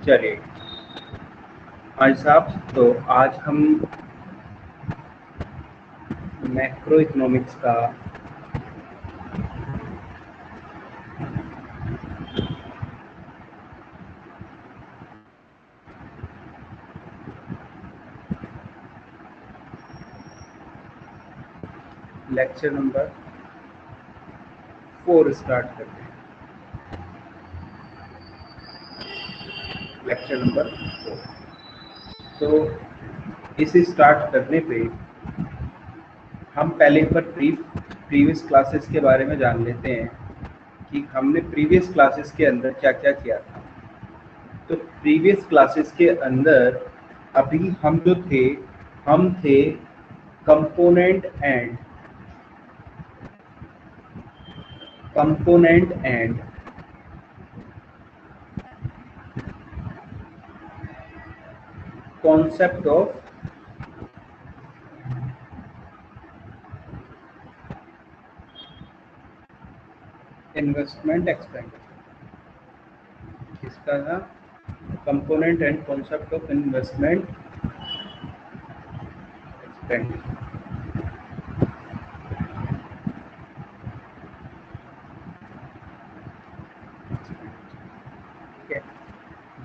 चलिए आज साहब, तो आज हम मैक्रो इकोनॉमिक्स का लेक्चर नंबर 4 स्टार्ट करते हैं। Lecture number 4। तो इसे स्टार्ट करने पे हम पहले पर प्रीवियस क्लासेस के बारे में जान लेते हैं कि हमने प्रीवियस क्लासेस के अंदर क्या क्या किया था। तो प्रीवियस क्लासेस के अंदर अभी हम थे component and concept of investment expenditure. इसका था component and concept of investment expenditure.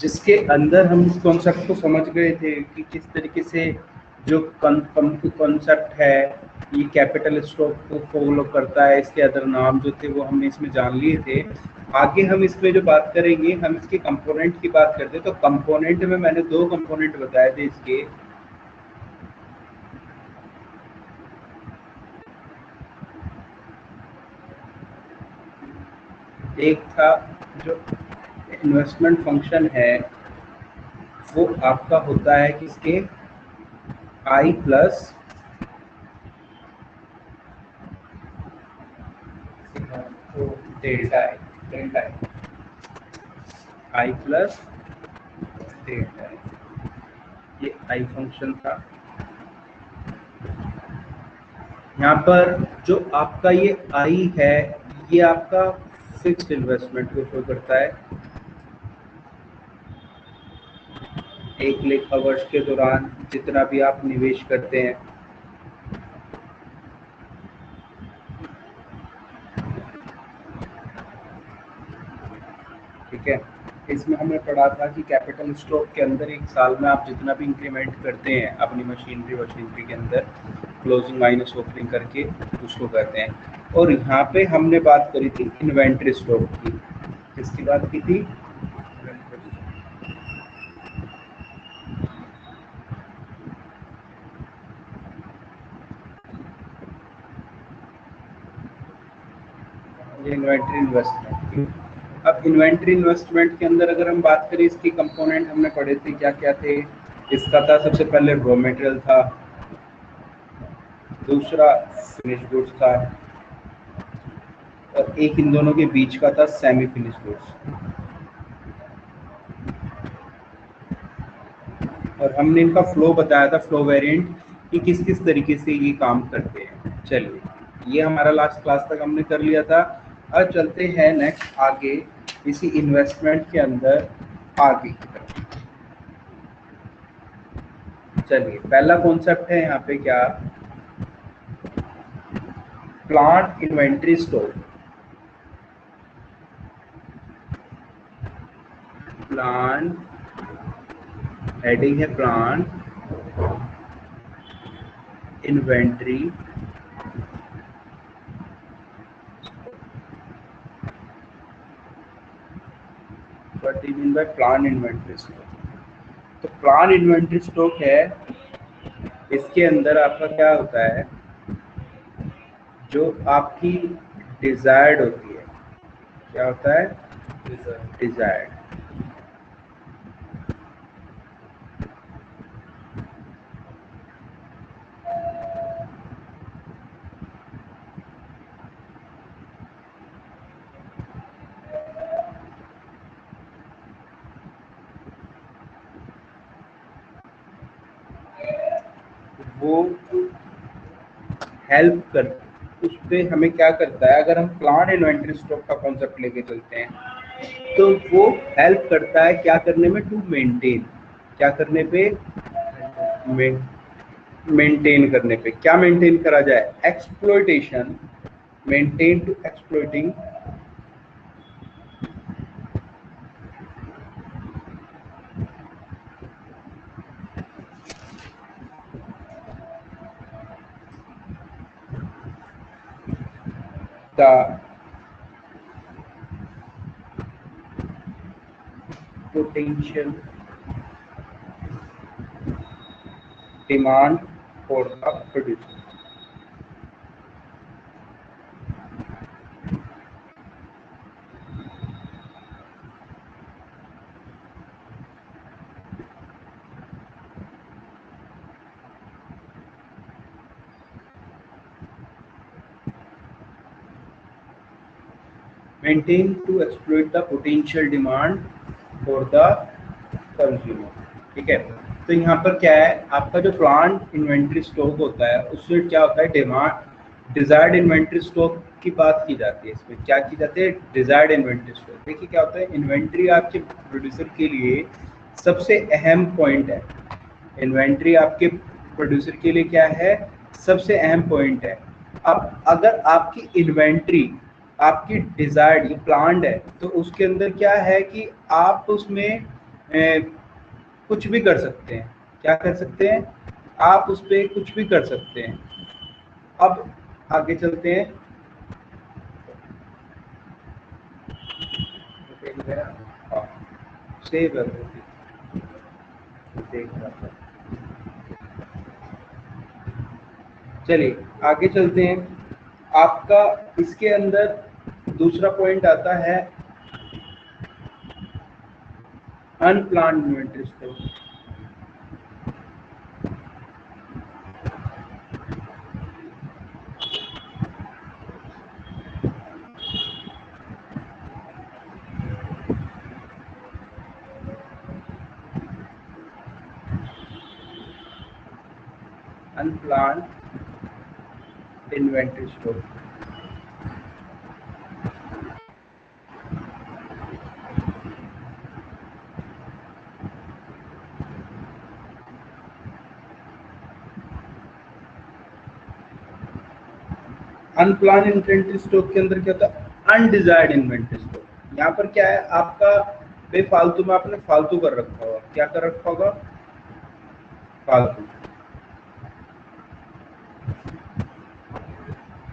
जिसके अंदर हम इस कॉन्सेप्ट को समझ गए थे कि किस तरीके से जो कॉन्सेप्ट है ये कैपिटल स्टॉक को फॉलो करता है। इसके अदर नाम जो थे वो हमने इसमें जान लिए थे। आगे हम इसमें जो बात करेंगे, हम इसके कंपोनेंट की बात करते हैं। तो कंपोनेंट में मैंने 2 कंपोनेंट बताए थे इसके। एक था जो इन्वेस्टमेंट फंक्शन है वो आपका होता है किसके I plus delta I plus delta. ये आई फंक्शन था। यहाँ पर जो आपका ये आई है ये आपका फिक्स्ड इन्वेस्टमेंट को शो करता है। 1 लेखा वर्ष के दौरान जितना भी आप निवेश करते हैं, ठीक है। इसमें हमने पढ़ा था कि कैपिटल स्टॉक के अंदर 1 साल में आप जितना भी इंक्रीमेंट करते हैं अपनी मशीनरी के अंदर, क्लोजिंग माइनस ओपनिंग करके उसको करते हैं। और यहाँ पे हमने बात करी थी इन्वेंट्री स्टॉक की। किसकी बात की थी? इन्वेंट्री इन्वेस्टमेंट की। अब इन्वेंट्री इन्वेस्टमेंट के अंदर अगर हम बात करें, इसकी कंपोनेंट हमने पढ़े थे क्या क्या थे। इसका था सबसे पहले रॉ मटेरियल था, दूसरा फिनिश गुड्स था, और एक इन दोनों के बीच का था सेमी फिनिश गुड्स। और हमने इनका फ्लो बताया था, फ्लो वेरिएंट, कि किस किस तरीके से ये काम करते हैं। चलिए, ये हमारा लास्ट क्लास तक हमने कर लिया था। अब चलते हैं नेक्स्ट आगे इसी इन्वेस्टमेंट के अंदर आगे की तरफ। चलिए, पहला कॉन्सेप्ट है यहाँ पे क्या? Plant inventory store. Plant, heading है plant inventory what you mean by plant inventory stock. तो प्लांट इन्वेंट्री स्टॉक है, इसके अंदर आपका क्या होता है, जो आपकी डिजायर्ड होती है। क्या होता है? डिजायर्ड। वो हेल्प कर, उस पर हमें क्या करता है, अगर हम प्लांट इन्वेंट्री स्टॉक का कॉन्सेप्ट लेके चलते हैं तो वो हेल्प करता है क्या करने में, टू मेंटेन, क्या करने पे, मेंटेन करने पे। क्या मेंटेन करा जाए, exploitation, maintain to exploiting the potential demand for the producer। Maintain to exploit the potential demand for the consumer. ठीक है, तो यहाँ पर क्या है, आपका जो प्लांट इन्वेंट्री स्टॉक होता है उससे क्या होता है, डिमांड डिजायर्ड इन्वेंट्री स्टॉक की बात की जाती है। इसमें क्या की जाती है, डिजायर्ड इन्वेंट्री स्टॉक। देखिए क्या होता है, इन्वेंट्री आपके प्रोड्यूसर के लिए सबसे अहम पॉइंट है। इन्वेंट्री आपके प्रोड्यूसर के लिए क्या है, सबसे अहम पॉइंट है। अब अगर आपकी इन्वेंट्री आपकी डिजायर्ड ये प्लान्ड है, तो उसके अंदर क्या है कि आप उसमें कुछ भी कर सकते हैं। क्या कर सकते हैं, आप उस पर कुछ भी कर सकते हैं। अब आगे चलते हैं। हाँ, सेव है वो भी, देख रहा था। चलिए आगे चलते हैं। आपका इसके अंदर दूसरा पॉइंट आता है unplanned inventory stock. Unplanned inventory stock, unplan inventory stock के अंदर क्या होता है, अनडिजायर्ड इन्वेंट्री स्टॉक। यहाँ पर क्या है, आपका बेफालतू में आपने फालतू कर रखा होगा। क्या कर रखा होगा, फालतू,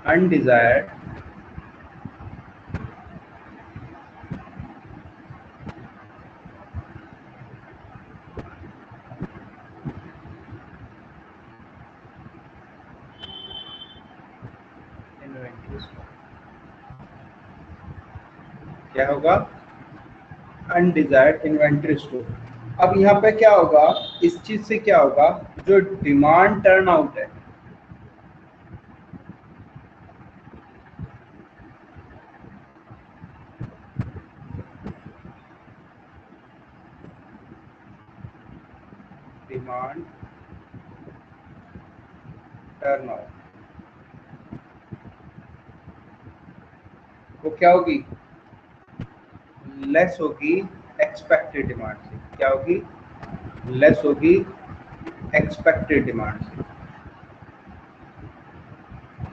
अनडिजायर्ड इन्वेंट्री स्टॉक। क्या होगा, अनडिजायर्ड इन्वेंट्री स्टॉक। अब यहाँ पे क्या होगा, इस चीज से क्या होगा, जो डिमांड टर्न आउट है, डिमांड टर्न आउट, वो क्या होगी, लेस होगी एक्सपेक्टेड डिमांड से। क्या होगी, लेस होगी एक्सपेक्टेड डिमांड से।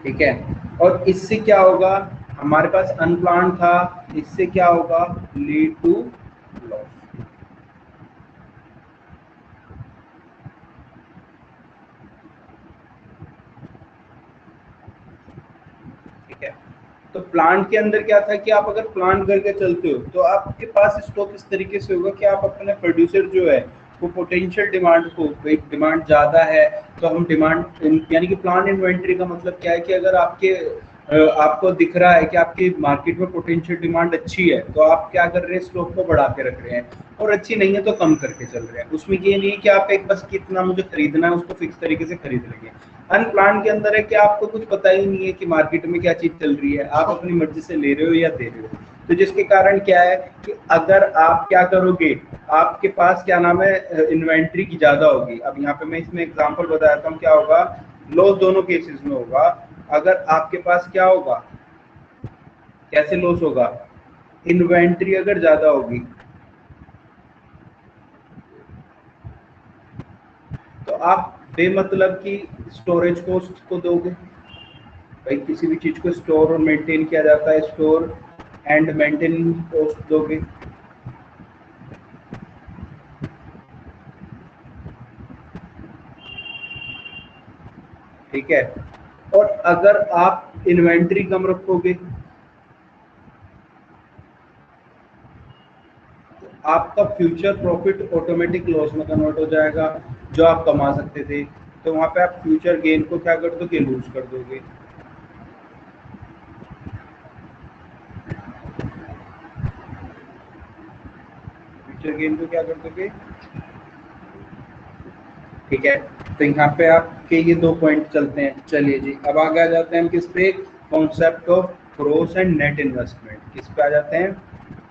ठीक है, और इससे क्या होगा, हमारे पास अनप्लान था, इससे क्या होगा, लीड टू लॉस। ठीक है, तो प्लांट के अंदर क्या था कि आप अगर प्लान करके चलते हो तो आपके पास स्टॉक इस तरीके से होगा कि आप अपने प्रोड्यूसर जो है वो पोटेंशियल डिमांड को, डिमांड ज़्यादा है तो हम डिमांड, यानी कि प्लान इन्वेंट्री का मतलब क्या है कि अगर आपको दिख रहा है कि आपकी मार्केट में पोटेंशियल डिमांड अच्छी है तो आप क्या कर रहे हैं, स्टॉक को बढ़ा के रख रहे हैं, और अच्छी नहीं है तो कम करके चल रहे हैं। उसमें ये नहीं है कि आप एक बस कितना मुझे खरीदना है उसको फिक्स तरीके से खरीद लेंगे। अनप्लान के अंदर है कि आपको कुछ पता ही नहीं है कि मार्केट में क्या चीज चल रही है, आप अपनी मर्जी से ले रहे हो या दे रहे हो। तो जिसके कारण क्या है कि अगर आप क्या करोगे, आपके पास क्या नाम है, इन्वेंट्री की ज्यादा होगी। अब यहाँ पे मैं इसमें एग्जांपल बताता हूँ क्या होगा, लॉस दोनों केसेस में होगा। अगर आपके पास क्या होगा, कैसे लॉस होगा, इन्वेंट्री अगर ज्यादा होगी तो आप बेमतलब की स्टोरेज कॉस्ट को दोगे। भाई किसी भी चीज को स्टोर और मेंटेन किया जाता है, स्टोर एंड मेंटेन कॉस्ट दोगे। ठीक है, और अगर आप इन्वेंट्री कम रखोगे तो आपका फ्यूचर प्रॉफिट ऑटोमेटिक लॉस में कन्वर्ट हो जाएगा, जो आप कमा सकते थे। तो वहां पे आप फ्यूचर गेन को क्या कर दोगे, लूज कर दोगे। फ्यूचर गेन को क्या कर दोगे। ठीक है, तो यहाँ पे आपके ये दो पॉइंट चलते हैं। चलिए जी, अब आगे आ जाते हैं हम किस पे, concept of growth and net investment. किस पे आ जाते हैं,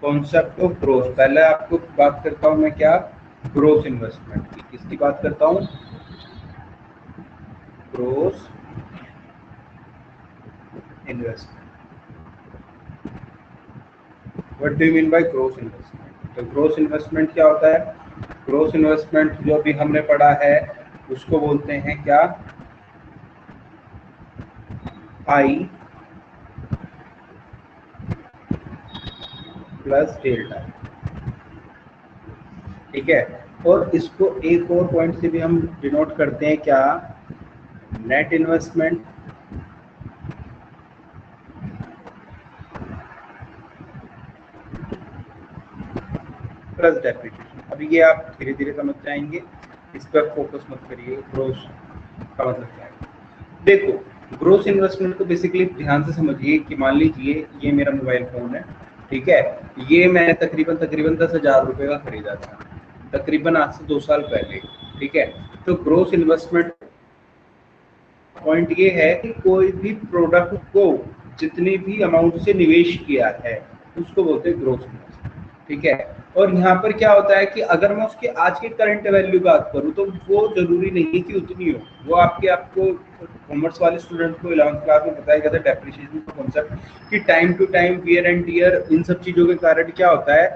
कॉन्सेप्ट ऑफ ग्रोथ। पहले आपको बात करता हूँ मैं क्या, ग्रोथ इन्वेस्टमेंट की। किसकी बात करता हूँ, growth investment. What do you mean bye growth investment. तो ग्रोथ इन्वेस्टमेंट क्या होता है, ग्रोथ इन्वेस्टमेंट जो अभी हमने पढ़ा है उसको बोलते हैं क्या, आई प्लस डेल्टा। ठीक है, और इसको एक और पॉइंट से भी हम डिनोट करते हैं क्या, नेट इन्वेस्टमेंट प्लस डेप्रिसिएशन। अभी ये आप धीरे धीरे समझ जाएंगे, इस पर फोकस मत करिए। ग्रोथ का मतलब क्या है, देखो ग्रोथ इन्वेस्टमेंट को बेसिकली ध्यान से समझिए कि मान लीजिए ये मेरा मोबाइल फोन है, ठीक है, ये मैंने तकरीबन तकरीबन 10,000 रुपये का खरीदा था, तकरीबन आज से 2 साल पहले। ठीक है, तो ग्रोथ इन्वेस्टमेंट पॉइंट ये है कि कोई भी प्रोडक्ट को जितने भी अमाउंट से निवेश किया है उसको बोलते हैं ग्रोथ इन्वेस्टमेंट। ठीक है, और यहाँ पर क्या होता है कि अगर मैं उसके आज के करंट वैल्यू बात करूँ तो वो जरूरी नहीं है कि उतनी हो। वो आपको कॉमर्स वाले स्टूडेंट को 11th क्लास में बताया गया था डेप्रिसिएशन का कॉन्सेप्ट, कि time to time wear and tear इन सब चीजों के कारण क्या होता है,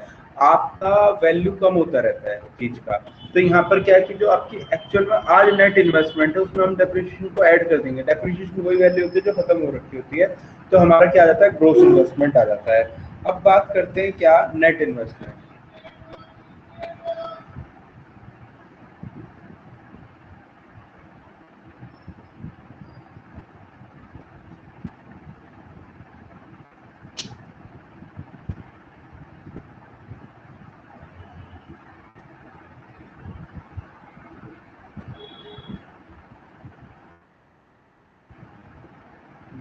आपका वैल्यू कम होता रहता है चीज का। तो यहाँ पर क्या है कि जो आपकी एक्चुअल में आज नेट इन्वेस्टमेंट है उसमें हम डेप्रिसिएशन को ऐड कर देंगे। डेप्रिसिएशन वही वैल्यू होती है जो खत्म हो रखी होती है, तो हमारा क्या आ जाता है, ग्रोस इन्वेस्टमेंट आ जाता है। अब बात करते हैं क्या, नेट इन्वेस्टमेंट।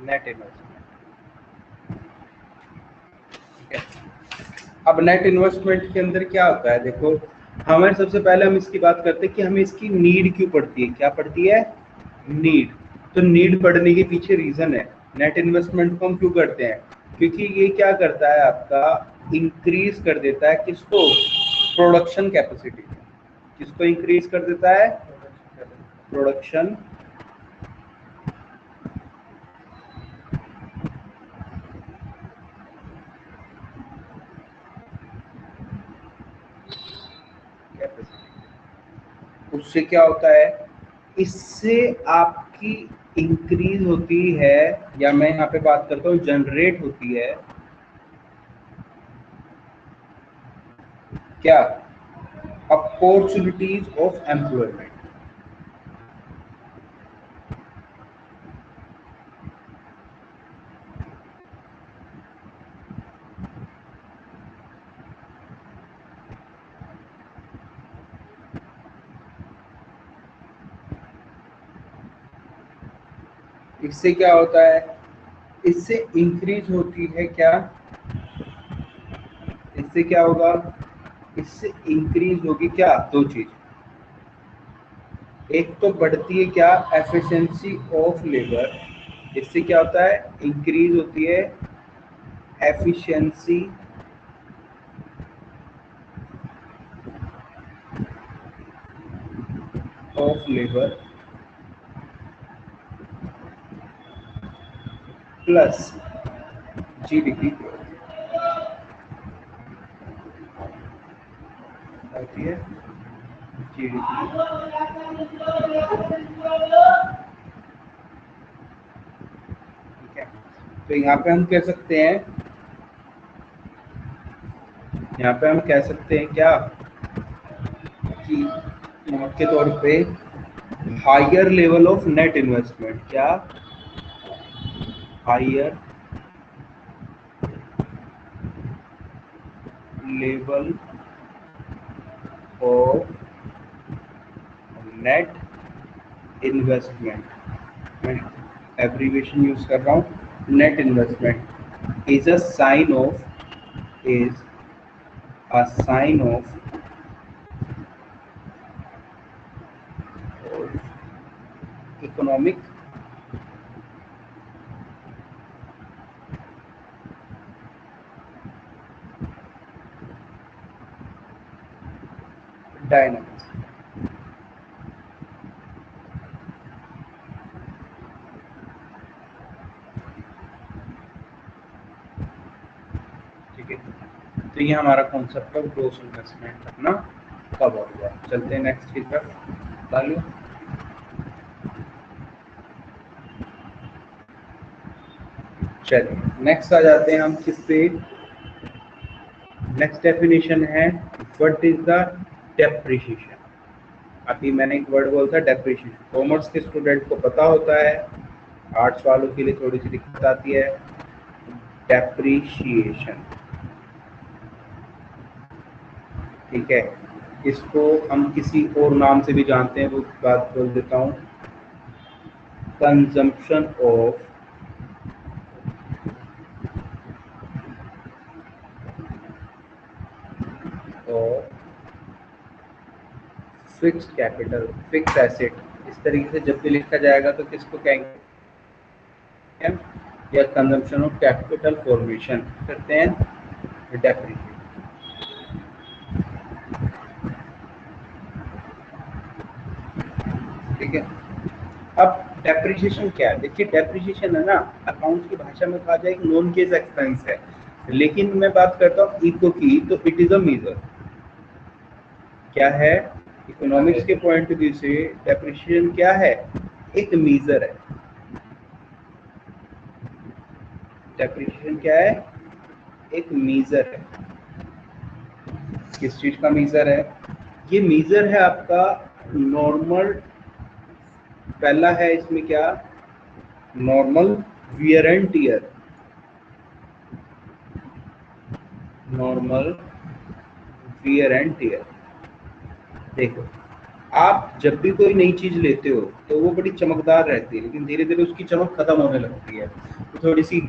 नेट इन्वेस्टमेंट, ठीक है। अब नेट इन्वेस्टमेंट के अंदर क्या होता है, देखो हमारे सबसे पहले हम इसकी बात करते हैं कि हमें इसकी नीड क्यों पड़ती है। क्या पड़ती है, नीड। तो नीड पड़ने के पीछे रीजन है, नेट इन्वेस्टमेंट को हम क्यों करते हैं, क्योंकि ये क्या करता है, आपका इंक्रीज कर देता है किसको, प्रोडक्शन कैपेसिटी। किसको इंक्रीज कर देता है, प्रोडक्शन कैपेसिटी। उससे क्या होता है, इससे आपकी इंक्रीज होती है, या मैं यहाँ पे बात करता हूँ जनरेट होती है क्या, अपॉर्चुनिटीज ऑफ एम्प्लॉयमेंट। इससे क्या होता है, इससे इंक्रीज होती है क्या, इससे क्या होगा, इससे इंक्रीज होगी क्या, दो चीज। एक तो बढ़ती है क्या, एफिशिएंसी ऑफ लेबर। इससे क्या होता है, इंक्रीज होती है efficiency of labour plus GDP growth. होती है जीडीपी। ठीक है, तो यहाँ पे हम कह सकते हैं, यहाँ पे हम कह सकते हैं क्या कि नोट के तौर पे higher level of net investment, क्या higher level of net investment, मैं एब्रीविएशन यूज कर रहा हूँ, net investment is a sign of, is a sign of economic dynamics. ठीक है, तो ये हमारा कॉन्सेप्ट ऑफ ग्रोस इन्वेस्टमेंट अपना कवर हुआ। चलते हैं नेक्स्ट की तरफ। डालिए, चलिए नेक्स्ट आ जाते हैं हम किस पे। नेक्स्ट डेफिनेशन है व्हाट इज द डेप्रिसिएशन। अभी मैंने एक वर्ड बोला था डेप्रिसिएशन, कॉमर्स के स्टूडेंट को पता होता है, आर्ट्स वालों के लिए थोड़ी सी दिक्कत आती है। डेप्रिसिएशन, ठीक है, इसको हम किसी और नाम से भी जानते हैं, वो बात बोल देता हूँ, कंजम्पशन ऑफ और फिक्स्ड कैपिटल, फिक्स एसेट, इस तरीके से जब भी लिखा जाएगा तो किसको कहेंगे, या कंजम्पशन ऑफ कैपिटल फॉर्मेशन करते हैं डेप्रिसिएशन। ठीक है, अब डेप्रिसिएशन क्या है, देखिए डेप्रिसिएशन है ना, अकाउंट की भाषा में कहा जाए नॉन कैश एक्सपेंस है, लेकिन मैं बात करता हूँ इको की, तो इट इज अ मेजर। क्या है, इकोनॉमिक्स के पॉइंट ऑफ व्यू से डेप्रिसिएशन क्या है, एक मेजर है। डेप्रिसिएशन क्या है, एक मेजर है। किस चीज का मेजर है, ये मेजर है आपका नॉर्मल, पहला है इसमें क्या, normal wear and tear, normal wear and tear. देखो, आप जब भी कोई नई चीज लेते हो तो वो बड़ी चमकदार रहती है, लेकिन धीरे धीरे उसकी चमक खत्म होने लगती है, तो थोड़ी सी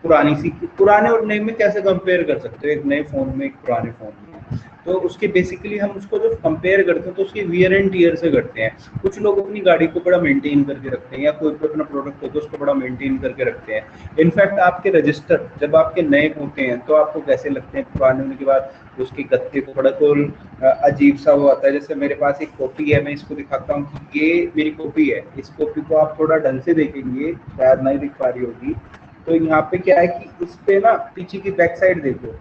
पुरानी सी, पुराने और नए में कैसे कंपेयर कर सकते हो, एक नए फोन में एक पुराने फोन में, तो उसके बेसिकली हम उसको जब कंपेयर करते हैं तो उसके वियर एंड टीयर से करते हैं। कुछ लोग अपनी गाड़ी को बड़ा मेंटेन करके रखते हैं, या कोई भी अपना प्रोडक्ट होता है उसको बड़ा मेंटेन करके रखते हैं। इनफैक्ट आपके रजिस्टर जब आपके नए होते हैं तो आपको कैसे लगते हैं, पुराने होने के बाद उसके गत्ते को बड़ा तो अजीब सा वो आता है। जैसे मेरे पास एक कॉपी है, मैं इसको दिखाता हूँ कि ये मेरी कॉपी है, इस कॉपी को आप थोड़ा ढंग से देखेंगे, शायद नहीं दिख पा रही होगी, तो यहाँ पे क्या है कि इस पे ना पीछे की बैक साइड देखो,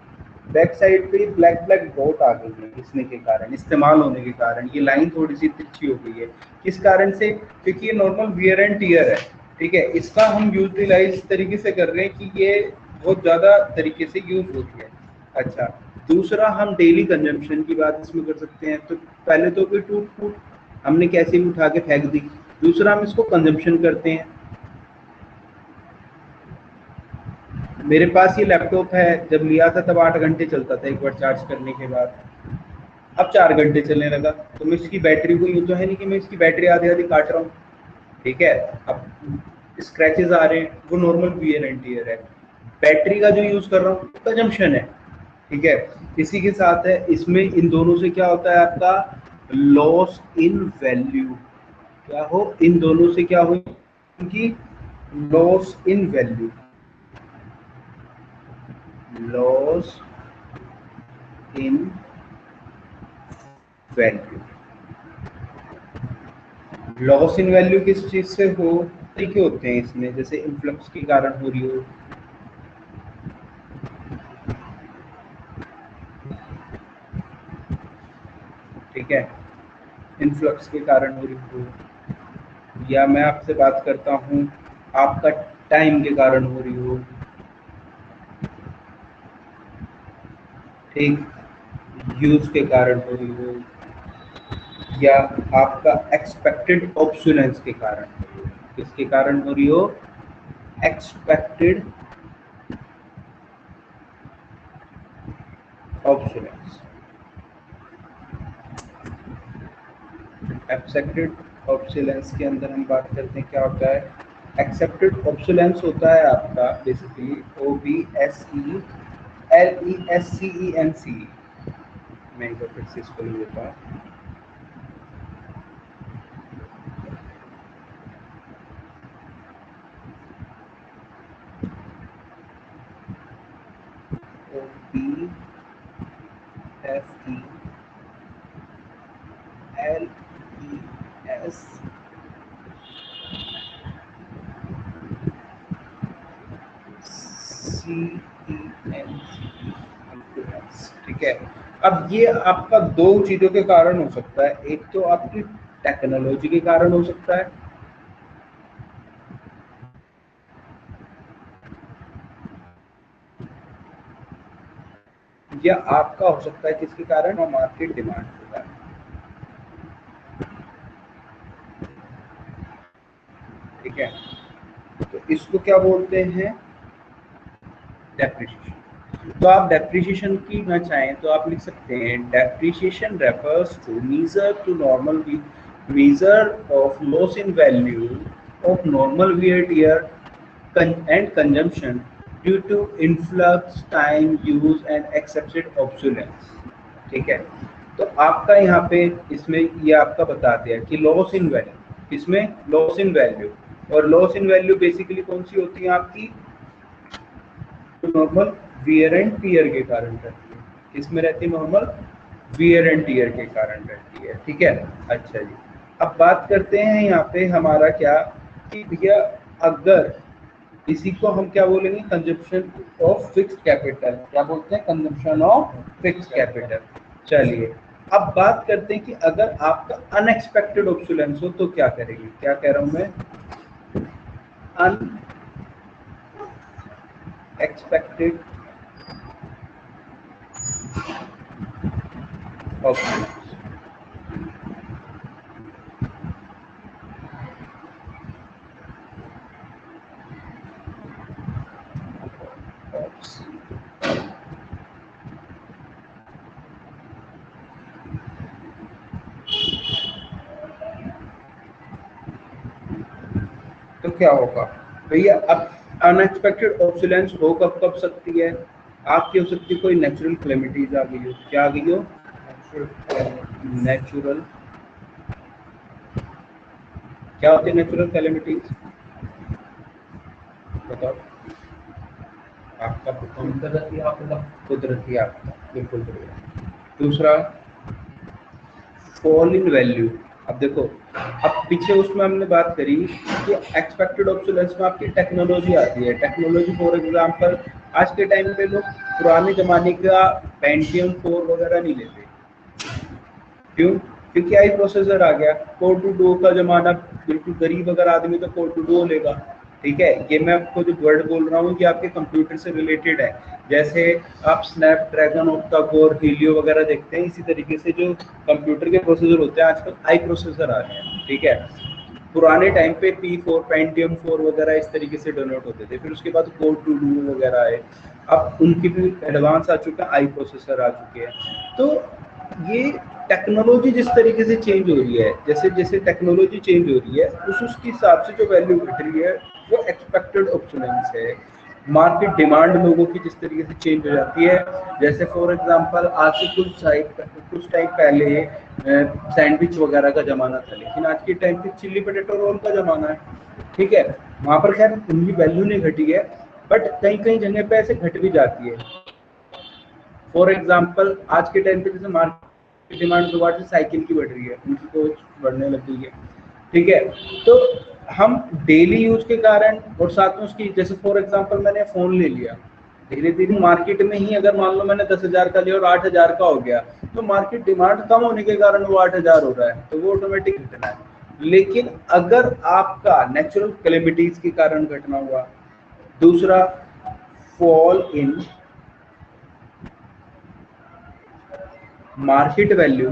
बैक साइड पे ब्लैक ब्लैक डॉट आ गई है, घिसने के कारण, इस्तेमाल होने के कारण ये लाइन थोड़ी सी तिरछी हो गई है। किस कारण से, क्योंकि ये नॉर्मल वियर एंड टियर है। ठीक है, इसका हम यूटिलाइज इस तरीके से कर रहे हैं कि ये बहुत ज्यादा तरीके से यूज होती है। अच्छा, दूसरा हम डेली कंजम्पशन की बात इसमें कर सकते हैं, तो पहले तो कोई टूट फूट हमने कैसे भी उठा के फेंक दी, दूसरा हम इसको कंजम्पशन करते हैं। मेरे पास ये लैपटॉप है, जब लिया था तब 8 घंटे चलता था एक बार चार्ज करने के बाद, अब 4 घंटे चलने लगा, तो मैं इसकी बैटरी को, यूँ तो है नहीं कि मैं इसकी बैटरी आधी आधी काट रहा हूँ। ठीक है, अब स्क्रैचेस आ रहे हैं, वो नॉर्मल वियर एंड टियर है। बैटरी का जो यूज कर रहा हूँ कंजम्पशन है। ठीक है, इसी के साथ है इसमें इन दोनों से क्या होता है आपका लॉस इन वैल्यू, क्या हो, इन दोनों से क्या हो, कि loss in value, loss in value. Loss in value किस चीज से हो, तरीके होते हैं इसमें, जैसे इन्फ्लक्स के कारण हो रही हो, है, इन्फ्लक्स के कारण हो रही हो, या मैं आपसे बात करता हूँ आपका टाइम के कारण हो रही हो, ठीक, यूज के कारण हो रही हो, या आपका एक्सपेक्टेड ऑब्सोलेंस के कारण हो रही हो। किसके कारण हो रही हो? Expected obsolescence. एक्सेप्टेड ऑब्सोलेंस के अंदर हम बात करते हैं क्या होता है। एक्सेप्टेड ऑब्सोलेंस होता है आपका बेसिकली OBSELESCENC। मैं एक बार फिर से इसको लिख देता हूँ। ठीक है। अब ये आपका दो चीजों के कारण हो सकता है, एक तो आपकी टेक्नोलॉजी के कारण हो सकता है, या आपका हो सकता है किसके कारण, और मार्केट डिमांड के कारण। ठीक है, तो इसको क्या बोलते हैं, डेप्रिसिएशन। तो आप डेप्रिसिएशन की ना चाहें तो आप लिख सकते हैं depreciation refers to measure of loss in value of normal wear tear and consumption due to influx, time use and accepted obsolescence। ठीक है, तो आपका यहाँ पे इसमें ये आपका बता दिया कि लॉस इन वैल्यू, इसमें लॉस इन वैल्यू, और लॉस इन वैल्यू बेसिकली कौन सी होती है आपकी, नॉर्मल वियर एंड टियर के कारण रहती है। इसमें रहती है नॉर्मल वियर एंड टियर के कारण रहती है। ठीक है, अच्छा जी, अब बात करते हैं यहाँ पे हमारा क्या कि भैया अगर इसी को हम क्या बोलेंगे, कंजप्शन ऑफ फिक्स्ड कैपिटल। क्या बोलते हैं, कंजप्शन ऑफ फिक्स्ड कैपिटल। चलिए अब बात करते हैं कि अगर आपका अनएक्सपेक्टेड ऑब्सोलेंस हो तो क्या करेंगे। क्या कह रहा हूं मैं, अनएक्सपेक्टेड ऑब्सोलेंस। तो क्या होगा भैया, अब अनएक्सपेक्टेड ऑब्सोलेंस हो कब कब सकती है, आपकी हो सकती है कोई नेचुरल कैलेमिटीज आ गई हो। क्या आ गई हो, नेचुरल, क्या होती है नेचुरल कैलेमिटीज, बताओ। आपका कुदरती आपदा, कुदरती आपदा, बिल्कुल बढ़िया। दूसरा फॉल इन वैल्यू। अब देखो, अब पीछे उसमें हमने बात करी कि एक्सपेक्टेड ऑब्सोलेंस में आपकी टेक्नोलॉजी आती है। टेक्नोलॉजी फॉर एग्जांपल आज के टाइम पे लोग पुराने जमाने का पेंटियम 4 वगैरह नहीं लेते। क्यों? क्योंकि आई प्रोसेसर आ गया। कोर टू डू का जमाना, बिल्कुल गरीब अगर आदमी तो कोर टू डू लेगा। ठीक है, ये मैं आपको जो वर्ड बोल रहा हूँ कि आपके कंप्यूटर से रिलेटेड है। जैसे आप स्नैपड्रैगन, ऑक्टा कोर, हीलियो वगैरह देखते हैं, इसी तरीके से जो कंप्यूटर के प्रोसेसर होते हैं आजकल आई प्रोसेसर आ रहे हैं। ठीक है, पुराने टाइम पे P4, पेंटियम 4 वगैरह इस तरीके से डेवलप होते थे। फिर उसके बाद कोर टू डू वगैरह आए, अब उनकी भी एडवांस आ चुका है, आई प्रोसेसर आ चुके हैं। तो ये टेक्नोलॉजी जिस तरीके से चेंज हो रही है, जैसे जैसे टेक्नोलॉजी चेंज हो रही है उसके हिसाब से जो वैल्यू घट रही है वो एक्सपेक्टेड ऑब्सोलेंस है। मार्केट डिमांड लोगों की जिस तरीके से चेंज हो जाती है, जैसे फॉर एग्जांपल आज से कुछ टाइम पहले सैंडविच वगैरह का जमाना था, लेकिन आज के टाइम पे चिल्ली पोटैटो रोल का जमाना है। ठीक है, वहाँ पर खैर उनकी वैल्यू नहीं घटी है, बट कई कई जगह पे ऐसे घट भी जाती है। फॉर एग्जाम्पल आज के टाइम पे जैसे मार्केट डिमांड दोबारा से साइकिल की बढ़ रही है, उनकी कोच बढ़ने लग गई है। ठीक है, तो हम डेली यूज के कारण और साथ में उसकी, जैसे फॉर एग्जांपल मैंने फोन ले लिया, धीरे धीरे मार्केट में ही अगर मान लो मैंने 10,000 का लिया और 8,000 का हो गया, तो मार्केट डिमांड कम होने के कारण वो 8,000 हो रहा है, तो वो ऑटोमेटिक घटना है। लेकिन अगर आपका नेचुरल कैलेमिटीज के कारण घटना हुआ, दूसरा fall in market value,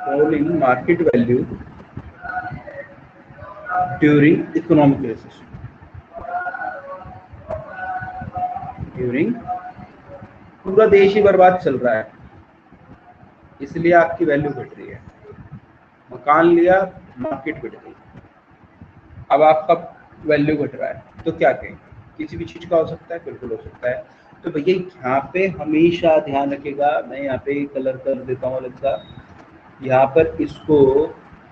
fall in market value during economic recession, during, पूरा देश ही बर्बाद चल रहा है इसलिए आपकी वैल्यू घट रही है। मकान लिया, मार्केट घट गई, अब आपका वैल्यू घट रहा है, तो क्या कहें? किसी भी चीज का हो सकता है, बिल्कुल हो सकता है। तो भैया यहाँ पे हमेशा ध्यान रखेगा, मैं यहाँ पे कलर कर देता हूँ अलग सा, यहाँ पर इसको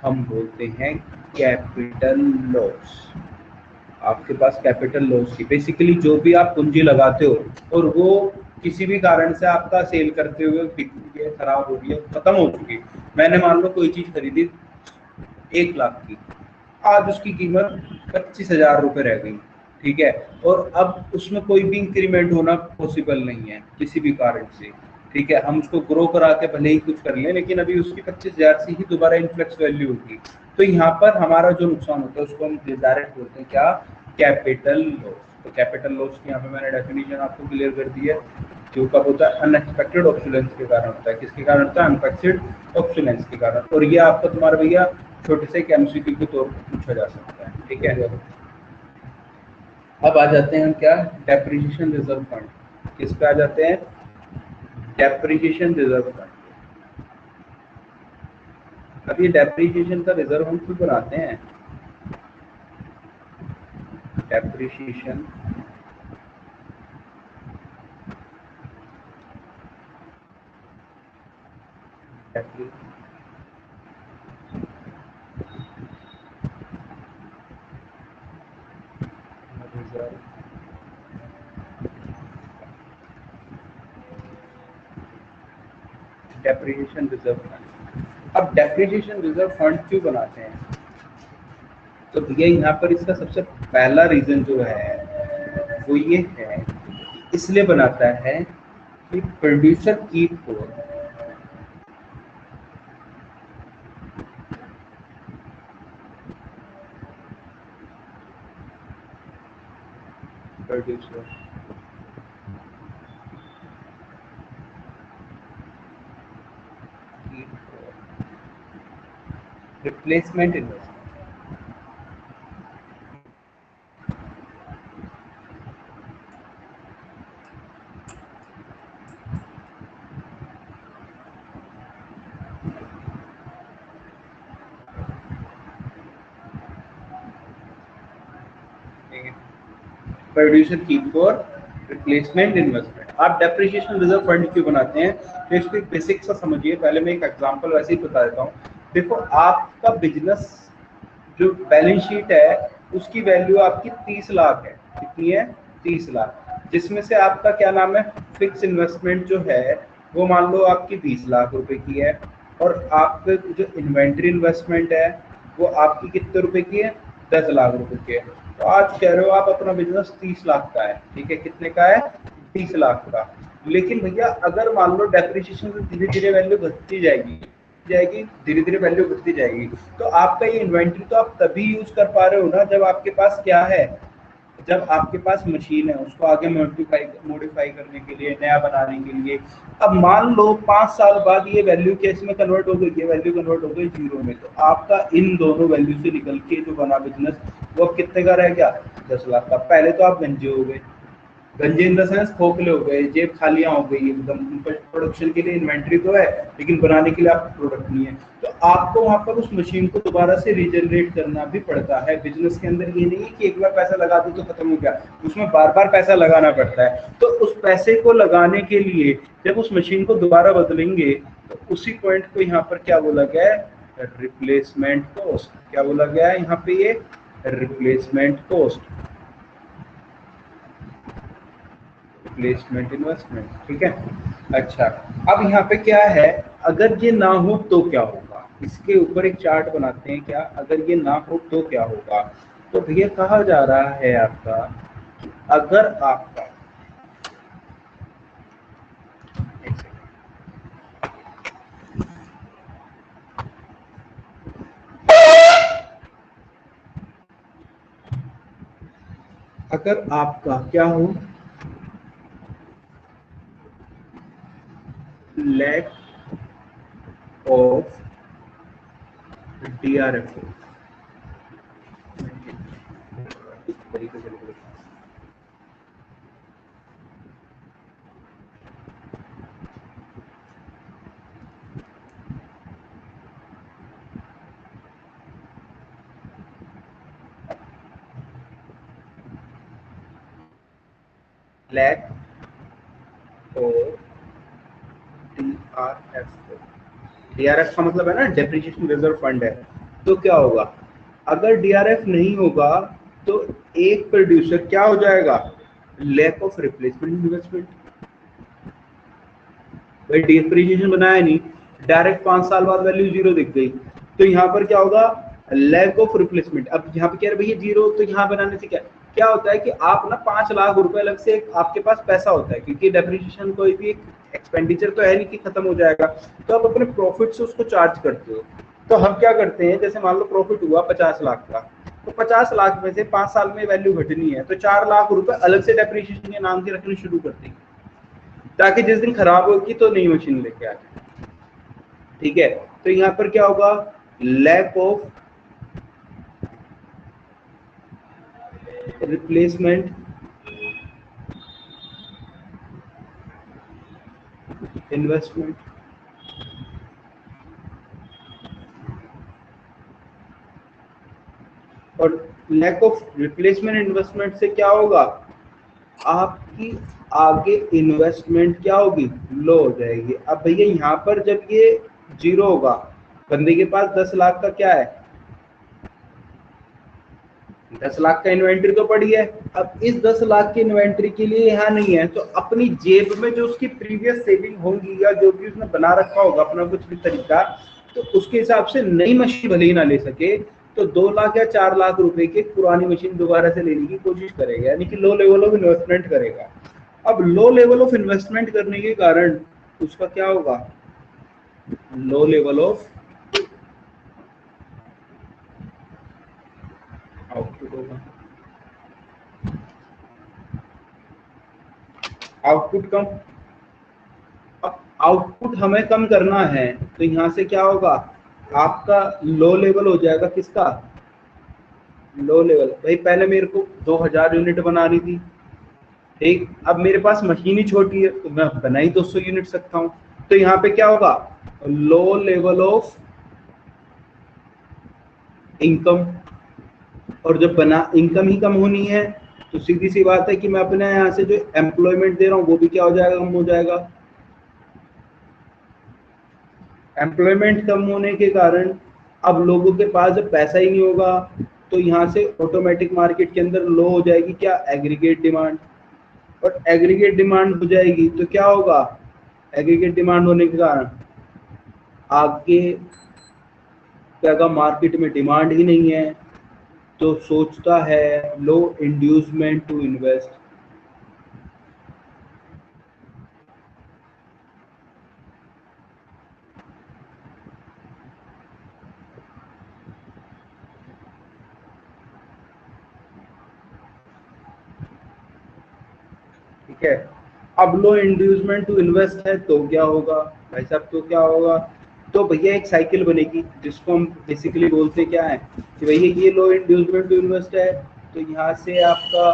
हम बोलते हैं कैपिटल लॉस। आपके पास कैपिटल लॉस की बेसिकली जो भी आप पूंजी लगाते हो और वो किसी भी कारण से आपका सेल करते हुए बिक गई है, खराब हो गई है, खत्म हो चुकी, मैंने मान लो कोई चीज खरीदी 1,00,000 की, आज उसकी कीमत 25,000 रुपये रह गई, ठीक है, और अब उसमें कोई भी इंक्रीमेंट होना पॉसिबल नहीं है किसी भी कारण से, ठीक है, हम उसको ग्रो करा के भले ही कुछ कर लें, लेकिन अभी उसकी 25,000 से ही दोबारा इनफ्लेक्स वैल्यू होगी, तो यहाँ पर हमारा जो नुकसान होता है उसको हम डायरेक्ट बोलते हैं क्या? Capital loss. तो कैपिटल लॉस की यहाँ पे मैंने डेफिनेशन आपको क्लियर कर दी है, जो कब होता है? अनएक्सपेक्टेड ऑब्सोलेंस के कारण होता है। किसके कारण होता है? अनएक्सपेक्टेड ऑब्सोलेंस के कारण। और ये आपका तुम्हारा भैया छोटे से एमसीक्यू के तौर पर पूछा जा सकता है, ठीक है। अब आ जाते हैं हम क्या? Depreciation reserve fund. किस पे आ जाते हैं? Depreciation reserve fund. अब ये डेप्रिसिएशन का रिजर्व हम क्यों बनाते हैं? Depreciation depreciation reserve fund. अब डेप्रिसिएशन रिजर्व फंड क्यों बनाते हैं? तो भैया यहाँ पर इसका सबसे पहला रीजन जो है वो ये है, इसलिए बनाता है कि प्रोड्यूसर कीप को producer replacement investment. Producer keep for replacement investment. आप डेप्रिसिएशन रिजर्व फंड क्यों बनाते हैं? तो इसको एक बेसिक सा समझिए। पहले मैं एक एग्जांपल वैसे ही बता देता हूँ। देखो, आपका बिजनेस जो बैलेंस शीट है उसकी वैल्यू आपकी 30 लाख है। कितनी है? 30 लाख। जिसमें से आपका क्या नाम है? फिक्स इन्वेस्टमेंट जो है वो मान लो आपकी 20 लाख रुपए की है, और आपके जो इन्वेंट्री इन्वेस्टमेंट है वो आपकी कितने रुपए की है? 10 लाख रुपए की है। तो आज कह रहे हो आप अपना बिजनेस 30 लाख का है, ठीक है। कितने का है? 30 लाख का। लेकिन भैया अगर मान लो डेप्रिसिएशन से धीरे धीरे वैल्यू घटती जाएगी, धीरे धीरे वैल्यू घटती जाएगी, तो आपका ये इन्वेंट्री तो आप तभी यूज कर पा रहे हो ना जब आपके पास क्या है? जब आपके पास मशीन है उसको आगे मॉडिफाई करने के लिए, नया बनाने के लिए। अब मान लो 5 साल बाद ये वैल्यू केस में कन्वर्ट हो गई, ये वैल्यू कन्वर्ट हो गई जीरो में, तो आपका इन दोनों वैल्यू से निकल के जो बना बिजनेस वो कितने का रह गया? 10 लाख का। पहले तो आप गंजे हो गए, गंजे इन द सेंस खोखले हो गए, जेब खालियां हो गई एकदम। प्रोडक्शन के लिए इन्वेंट्री तो है लेकिन बनाने के लिए आपका प्रोडक्ट नहीं है, तो आपको वहां पर उस मशीन को दोबारा से रिजनरेट करना भी पड़ता है। बिजनेस के अंदर ये नहीं है कि एक बार पैसा लगा दो तो खत्म हो गया, उसमें बार बार पैसा लगाना पड़ता है। तो उस पैसे को लगाने के लिए जब उस मशीन को दोबारा बदलेंगे तो उसी पॉइंट को यहाँ पर क्या बोला गया है? Replacement cost. क्या बोला गया है यहाँ पे? ये रिप्लेसमेंट कॉस्ट, रिप्लेसमेंट इन्वेस्टमेंट, ठीक है। अच्छा, अब यहाँ पे क्या है? अगर ये ना हो तो क्या होगा? इसके ऊपर एक चार्ट बनाते हैं। क्या अगर ये ना हो तो क्या होगा? तो भैया कहा जा रहा है आपका अगर आपका क्या हो लैक ऑफ DRF इस तरीके से लिख देता हूं। लैक ऑफ DRF का मतलब है ना डेप्रिसिएशन रिजर्व फंड है। तो क्या होगा अगर DRF नहीं होगा तो एक प्रोड्यूसर क्या हो जाएगा लैक ऑफ रिप्लेसमेंट इन्वेस्टमेंट। भाई डेप्रिसिएशन बनाया नहीं, डायरेक्ट 5 साल बाद वैल्यू जीरो दिख गई, तो यहाँ पर क्या होगा लैक ऑफ रिप्लेसमेंट। अब यहाँ पे कह रहे भैया जीरो, तो यहाँ बनाने से क्या होता है कि आप ना 5 लाख रुपए अलग से आपके पास पैसा होता है, क्योंकि डेप्रिसिएशन कोई भी एक्सपेंडिचर तो है नहीं कि खत्म हो जाएगा, तो आप अपने प्रॉफिट से उसको चार्ज करते हो। तो हम क्या करते हैं, जैसे मान लो प्रॉफिट हुआ 50 लाख का, तो 50 लाख में से 5 साल में वैल्यू घटनी है, तो 4 लाख रुपए अलग से डेप्रिसिएशन के नाम से रखने शुरू करते हैं, ताकि जिस दिन खराब होगी तो नई मशीन लेके आ जाए। ठीक है, तो यहाँ पर क्या होगा लैक ऑफ रिप्लेसमेंट इन्वेस्टमेंट। और लैक ऑफ रिप्लेसमेंट इन्वेस्टमेंट से क्या होगा आपकी आगे इन्वेस्टमेंट क्या होगी लो हो जाएगी। अब भैया यहाँ पर जब ये जीरो होगा, बंदे के पास 10 लाख का क्या है 10 लाख का इन्वेंट्री तो पड़ी है। अब इस 10 लाख की इन्वेंट्री के लिए यहाँ नहीं है, तो अपनी जेब में जो उसकी प्रीवियस सेविंग होगी या जो भी उसने बना रखा होगा अपना कुछ भी तरीका, तो उसके हिसाब से नई मशीन भले ही ना ले सके तो 2 लाख या 4 लाख रुपए की पुरानी मशीन दोबारा से लेने की कोशिश करेगा, यानी कि लो लेवल ऑफ इन्वेस्टमेंट करेगा। अब लो लेवल ऑफ इन्वेस्टमेंट करने के कारण उसका क्या होगा लो लेवल ऑफ आउटपुट होगा। आउटपुट कम, अब आउटपुट हमें कम करना है तो यहाँ से क्या होगा आपका लो लेवल हो जाएगा किसका लो लेवल। भाई पहले मेरे को 2000 यूनिट बनानी थी, ठीक, अब मेरे पास मशीन ही छोटी है तो मैं बना ही 200 यूनिट सकता हूँ, तो यहाँ पे क्या होगा लो लेवल ऑफ इनकम। और जब बना इनकम ही कम होनी है तो सीधी सी बात है कि मैं अपने यहाँ से जो एम्प्लॉयमेंट दे रहा हूँ वो भी क्या हो जाएगा कम हो जाएगा। एम्प्लॉयमेंट कम होने के कारण अब लोगों के पास जब पैसा ही नहीं होगा तो यहाँ से ऑटोमेटिक मार्केट के अंदर लो हो जाएगी क्या एग्रीगेट डिमांड। और एग्रीगेट डिमांड हो जाएगी तो क्या होगा एग्रीगेट डिमांड होने के कारण आगे क्या मार्केट में डिमांड ही नहीं है तो सोचता है लो इंड्यूसमेंट टू इन्वेस्ट। ठीक है, अब लो इंड्यूसमेंट टू इन्वेस्ट है तो क्या होगा भाई साहब, तो क्या होगा तो भैया एक साइकिल बनेगी जिसको हम बेसिकली बोलते क्या है कि भैया ये लो इंड्यूसमेंट टू इन्वेस्ट है तो यहाँ से आपका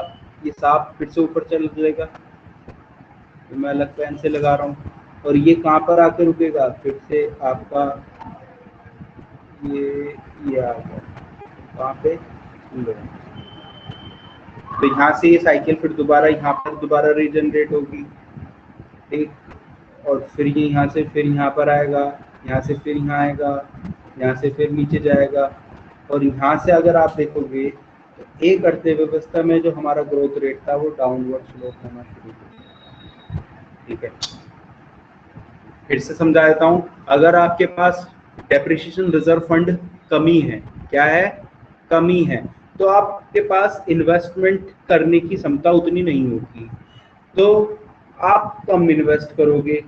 ये सांप फिर से ऊपर चल जाएगा, तो मैं अलग पेन से लगा रहा हूँ, और ये कहाँ पर आकर रुकेगा फिर से आपका ये आ गया कहाँ पे लो। तो यहाँ से ये साइकिल फिर दोबारा यहाँ पर दोबारा रीजनरेट होगी, ठीक, और फिर ये यहाँ से फिर यहाँ पर आएगा, यहाँ से फिर यहाँ आएगा, यहाँ से फिर नीचे जाएगा, और यहाँ से अगर आप देखोगे तो एक अर्थव्यवस्था में जो हमारा ग्रोथ रेट था वो डाउनवर्ड स्लोप होना शुरू हो गया। ठीक है, फिर से समझा देता हूँ, अगर आपके पास डेप्रिसिएशन रिजर्व फंड कमी है, क्या है कमी है, तो आपके पास इन्वेस्टमेंट करने की क्षमता उतनी नहीं होगी, तो आप कम इन्वेस्ट करोगे।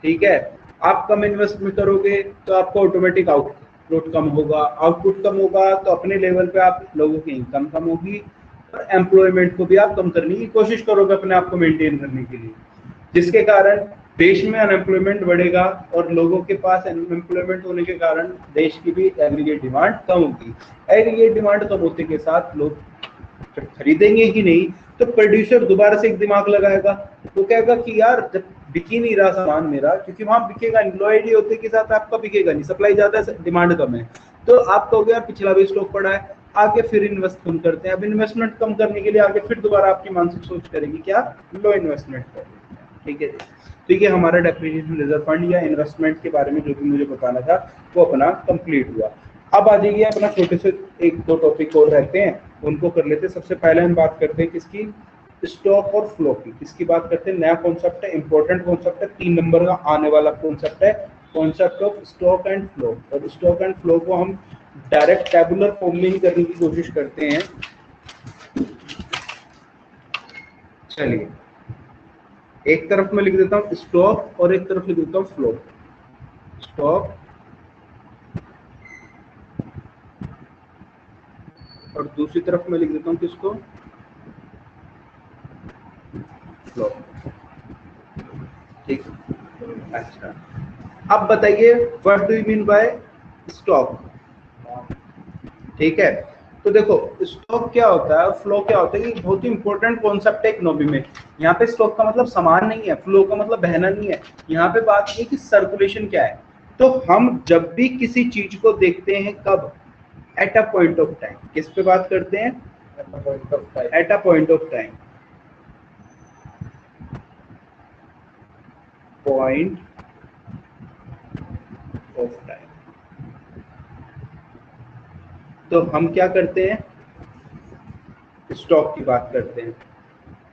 ठीक है, आप कम इन्वेस्टमेंट करोगे तो आपको ऑटोमेटिक आउटपुट कम होगा, आउटपुट कम होगा तो अपने लेवल पे आप लोगों की इनकम कम होगी और एम्प्लॉयमेंट को भी आप कम करने की कोशिश करोगे अपने आप को मेंटेन करने के लिए, जिसके कारण देश में अनएम्प्लॉयमेंट बढ़ेगा और लोगों के पास अनएम्प्लॉयमेंट होने के कारण देश की भी एग्रीगेट डिमांड कम होगी। एग्रीगेट डिमांड कम होने के साथ लोग जब खरीदेंगे ही नहीं तो प्रोड्यूसर दोबारा से एक दिमाग लगाएगा, वो कहेगा कि यार जब बिक ही नहीं रहा सामान मेरा, क्योंकि वहां बिकेगा नहीं, लो आईडी होते के साथ आपका बिकेगा नहीं, सप्लाई ज्यादा है डिमांड कम है, तो आप कहोगे यार पिछला भी स्टॉक पड़ा है, आगे फिर इन्वेस्ट कम करते हैं। अब इन्वेस्टमेंट कम करने के लिए आगे फिर दोबारा आपकी मानसिक सोच करेगी क्या, लो इन्वेस्टमेंट करें। ठीक है जी, तो ये हमारा डेप्रिसिएशन रिजर्व फंड या इन्वेस्टमेंट के बारे में जो भी मुझे बताना था वो अपना कंप्लीट हुआ। अब आ जाइए अपना छोटे से एक दो टॉपिक और रहते हैं, उनको कर लेते हैं। सबसे पहले हम बात करते हैं किसकी, स्टॉक और फ्लो की। किसकी बात करते हैं, नया कॉन्सेप्ट है, इंपॉर्टेंट कॉन्सेप्ट है, 3 नंबर का आने वाला कॉन्सेप्ट है, concept of stock and flow. और स्टॉक एंड फ्लो को हम डायरेक्ट टेबुलर फॉर्म में ही करने की कोशिश करते हैं। चलिए एक तरफ मैं लिख देता हूँ स्टॉक और एक तरफ लिख देता हूँ फ्लो। स्टॉक और दूसरी तरफ मैं लिख देता हूँ किसको, फ्लो। ठीक, अच्छा अब बताइए what do you mean bye stock. ठीक है, तो देखो स्टॉक क्या होता है, फ्लो क्या होता है, ये बहुत ही इंपॉर्टेंट कॉन्सेप्ट है इकोनॉमी में। यहाँ पे स्टॉक का मतलब सामान नहीं है, फ्लो का मतलब बहना नहीं है, यहाँ पे बात है कि सर्कुलेशन क्या है। तो हम जब भी किसी चीज को देखते हैं कब, at a point of time. किस पे बात करते हैं, at a point of time, point of time. तो हम क्या करते हैं, स्टॉक की बात करते हैं।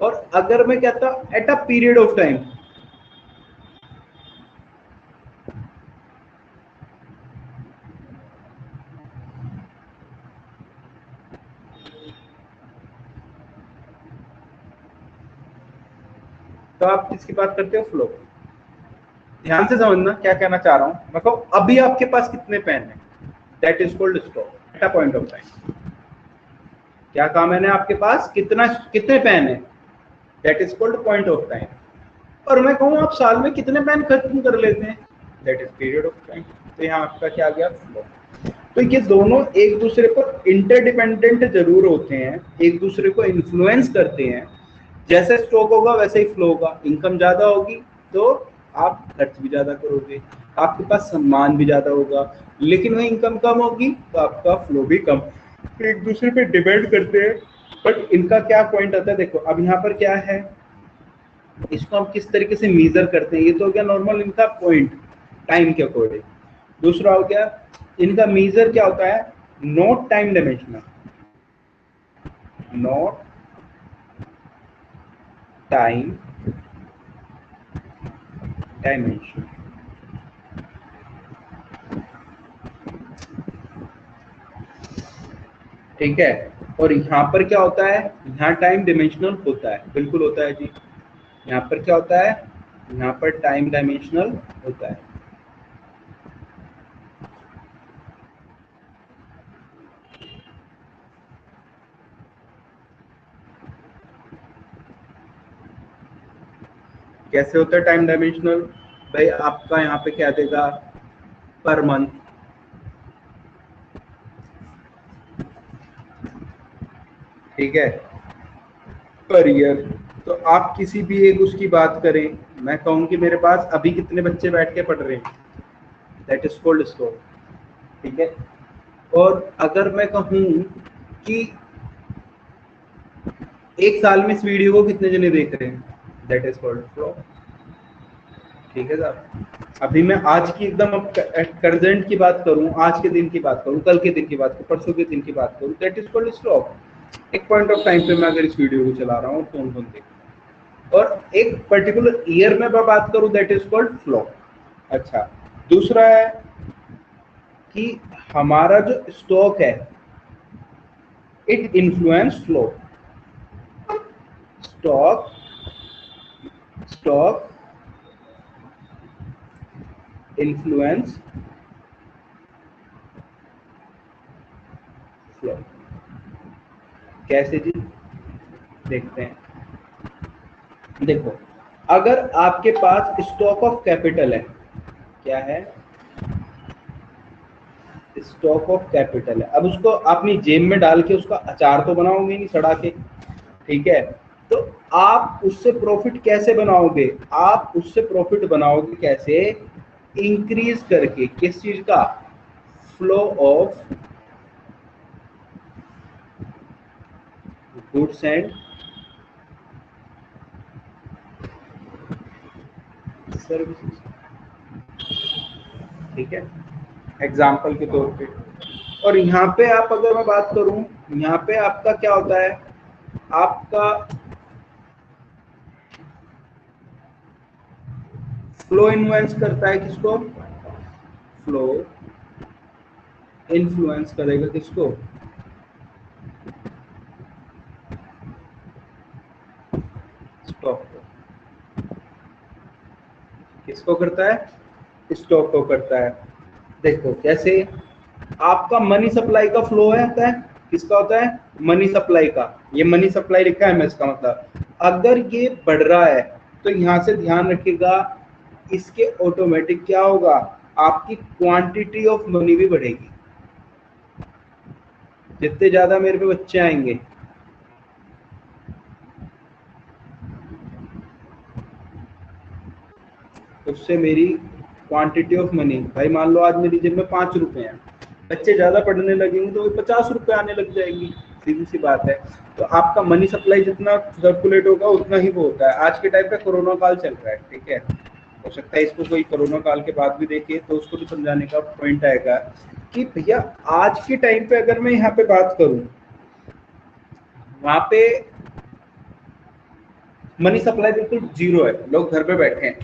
और अगर मैं कहता हूं at a period of time, तो आप किसकी बात करते हो, फ्लो। ध्यान से समझना क्या कहना चाह रहा हूं। देखो अभी आपके पास कितने पेन है, that is called stock at a point of time. क्या कहा मैंने, आपके पास कितने पेन है, that is called point of time. और मैं कहूँ आप साल में कितने पेन खत्म कर लेते हैं, that is period of time. तो यहाँ आपका क्या आ गया, फ्लो। तो ये दोनों एक दूसरे पर इंटरडिपेंडेंट जरूर होते हैं, एक दूसरे को इन्फ्लुएंस करते हैं। जैसे स्टॉक होगा वैसे ही फ्लो होगा। इनकम ज्यादा होगी तो आप खर्च भी ज्यादा करोगे, आपके पास सम्मान भी ज्यादा होगा, लेकिन वही इनकम कम होगी तो आपका फ्लो भी कम। तो एक दूसरे पे डिपेंड करते हैं। बट इनका क्या पॉइंट आता है, देखो अब यहाँ पर क्या है, इसको हम किस तरीके से मेजर करते हैं। ये तो हो गया नॉर्मल इनका पॉइंट टाइम के अकॉर्डिंग। दूसरा हो गया इनका मेजर क्या होता है, not time dimensional, not time dimension. ठीक है, और यहाँ पर क्या होता है, यहाँ टाइम डायमेंशनल होता है, बिल्कुल होता है जी। यहाँ पर क्या होता है, यहाँ पर टाइम डायमेंशनल होता है। कैसे होता है टाइम डायमेंशनल, भाई आपका यहाँ पे क्या देगा, पर मंथ, ठीक है, पर ईयर। तो आप किसी भी एक उसकी बात करें, मैं कहूँ कि मेरे पास अभी कितने बच्चे बैठ के पढ़ रहे हैं, दैट इज कॉल्ड स्टॉक। ठीक है, और अगर मैं कहूँ कि एक साल में इस वीडियो को कितने जने देख रहे हैं, दैट इज कॉल्ड फ्लो। ठीक है साहब, अभी मैं आज की एकदम करंट की बात करूं, आज के दिन की बात करूं, कल के दिन की बात करूं, परसों के दिन की बात करूं, दैट इज कॉल्ड स्टॉक। एक पॉइंट ऑफ टाइम पे मैं अगर इस वीडियो को चला रहा हूँ कौन कौन देख, और एक पर्टिकुलर ईयर में मैं बात करूं, दैट इज कॉल्ड फ्लो। अच्छा, दूसरा है कि हमारा जो स्टॉक है it influence flow. Stock stock influence flow. कैसे जी? देखते हैं। देखो, अगर आपके पास स्टॉक ऑफ कैपिटल है, क्या है? स्टॉक ऑफ कैपिटल है। अब उसको अपनी जेब में डाल के उसका अचार तो बनाओगे नहीं सड़ा के, ठीक है? तो आप उससे प्रॉफिट कैसे बनाओगे? आप उससे प्रॉफिट बनाओगे कैसे? इंक्रीज करके। किस चीज का? Flow of goods and services, ठीक है, एग्जाम्पल के तौर पे। और यहाँ पे आप, अगर मैं बात करूं, यहाँ पे आपका क्या होता है? आपका फ्लो इन्फ्लुएंस करता है किसको? फ्लो इन्फ्लुएंस करेगा किसको? स्टॉक को। किसको करता है? स्टॉक को करता है। देखो कैसे, आपका मनी सप्लाई का फ्लो है, होता है किसका? होता है मनी सप्लाई का। ये मनी सप्लाई लिखा है मैं, इसका मतलब अगर ये बढ़ रहा है तो यहाँ से ध्यान रखिएगा, इसके ऑटोमेटिक क्या होगा? आपकी क्वांटिटी ऑफ मनी भी बढ़ेगी। जितने ज्यादा मेरे पे बच्चे आएंगे, उससे मेरी क्वांटिटी ऑफ मनी, भाई मान लो आज मेरी जेब में 5 रुपए हैं, बच्चे ज्यादा पढ़ने लगेंगे तो 50 रुपए आने लग जाएंगी। सीधी सी बात है। तो आपका मनी सप्लाई जितना सर्कुलेट होगा उतना ही वो होता है। आज के टाइम पे कोरोना काल चल रहा है, ठीक है, हो सकता है इसको कोई कोरोना काल के बाद भी देखे तो उसको भी समझाने का पॉइंट आएगा कि भैया आज के टाइम पे अगर मैं यहाँ पे बात करूं, वहां पे मनी सप्लाई बिल्कुल जीरो है, लोग घर पे बैठे हैं,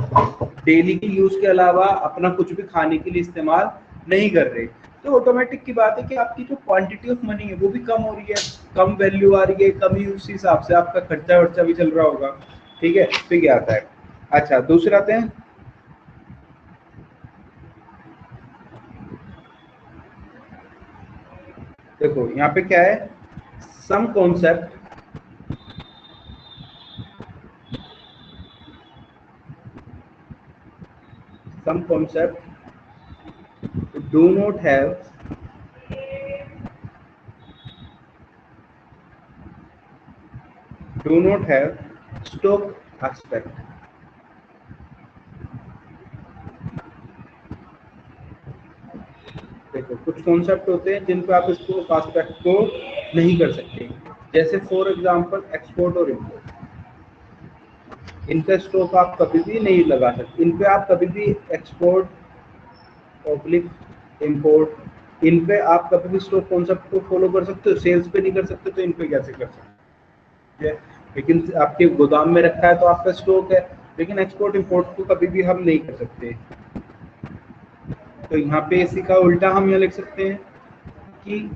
डेली की यूज के अलावा अपना कुछ भी खाने के लिए इस्तेमाल नहीं कर रहे। तो ऑटोमेटिक की बात है कि आपकी जो क्वांटिटी ऑफ मनी है वो भी कम हो रही है, कम वैल्यू आ रही है, कम ही उस हिसाब से आपका खर्चा वर्चा भी चल रहा होगा, ठीक है। तो ये आता है। अच्छा, दूसरे आते हैं। देखो यहाँ पे क्या है, some concept some concept do not have stock aspect। देखो कुछ कॉन्सेप्ट होते हैं जिन पे आप इसको एस्पेक्ट को नहीं कर सकते, जैसे फॉर एग्जांपल एक्सपोर्ट और इम्पोर्ट। इनका स्टॉक आप कभी भी नहीं लगा सकते, इन पे आप कभी भी एक्सपोर्ट ऑब्लिक इम्पोर्ट, इन पे आप कभी भी स्टॉक कॉन्सेप्ट को फॉलो कर सकते हो, सेल्स पे नहीं कर सकते, तो इन पे कैसे कर सकते हैं? लेकिन आपके गोदाम में रखा है तो आपका स्टॉक है, लेकिन एक्सपोर्ट इम्पोर्ट को कभी भी हम नहीं कर सकते। तो यहाँ पे इसी का उल्टा हम यह लिख सकते हैं कि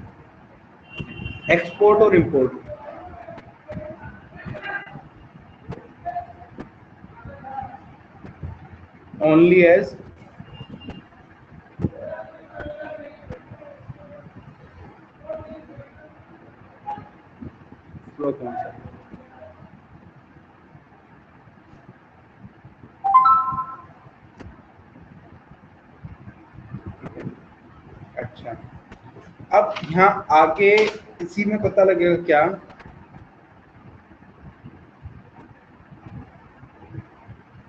एक्सपोर्ट और import only as flow concept. अच्छा, अब यहाँ आगे इसी में पता लगेगा क्या,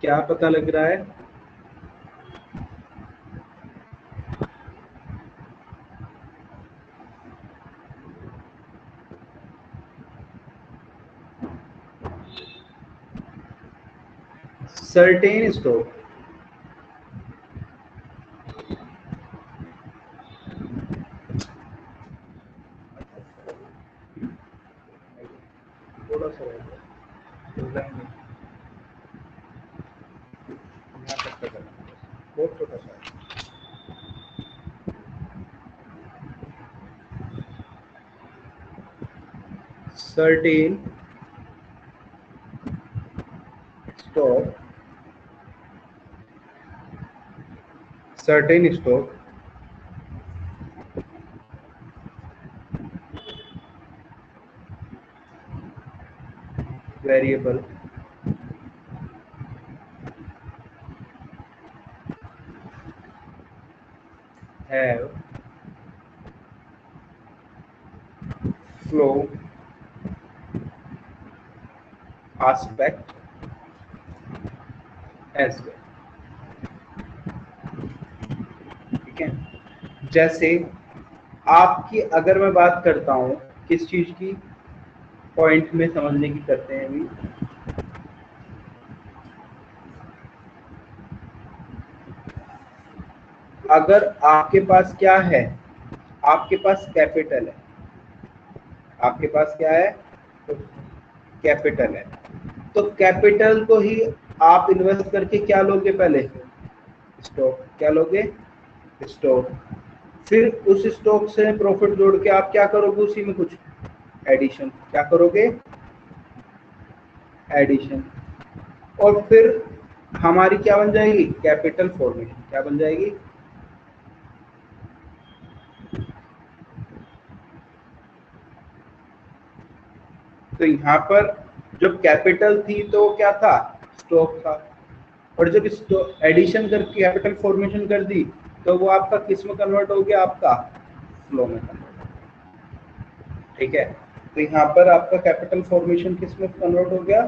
क्या पता लग रहा है? सर्टेन स्टॉक, थोड़ा सा यहाँ तक का करना, बहुत छोटा सा है। Certain stock, certain stock variable have flow aspect as well। ठीक है, जैसे आपकी अगर मैं बात करता हूं किस चीज की, पॉइंट में समझने की करते हैं अभी। अगर आपके पास क्या है, आपके पास कैपिटल है, आपके पास क्या है, तो कैपिटल है, तो कैपिटल को ही आप इन्वेस्ट करके क्या लोगे, पहले स्टॉक, क्या लोगे, स्टॉक। फिर उस स्टॉक से प्रॉफिट जोड़ के आप क्या करोगे, उसी में कुछ एडिशन, क्या करोगे, एडिशन। और फिर हमारी क्या बन जाएगी, कैपिटल फॉर्मेशन, क्या बन जाएगी, तो यहाँ पर जब कैपिटल थी तो क्या था, स्टॉक था, और जब एडिशन करके कैपिटल फॉर्मेशन कर दी तो वो आपका किस में कन्वर्ट हो गया, आपका फ्लो में कन्वर्ट हो गया। ठीक है, तो यहाँ पर आपका कैपिटल फॉर्मेशन किस में कन्वर्ट हो गया,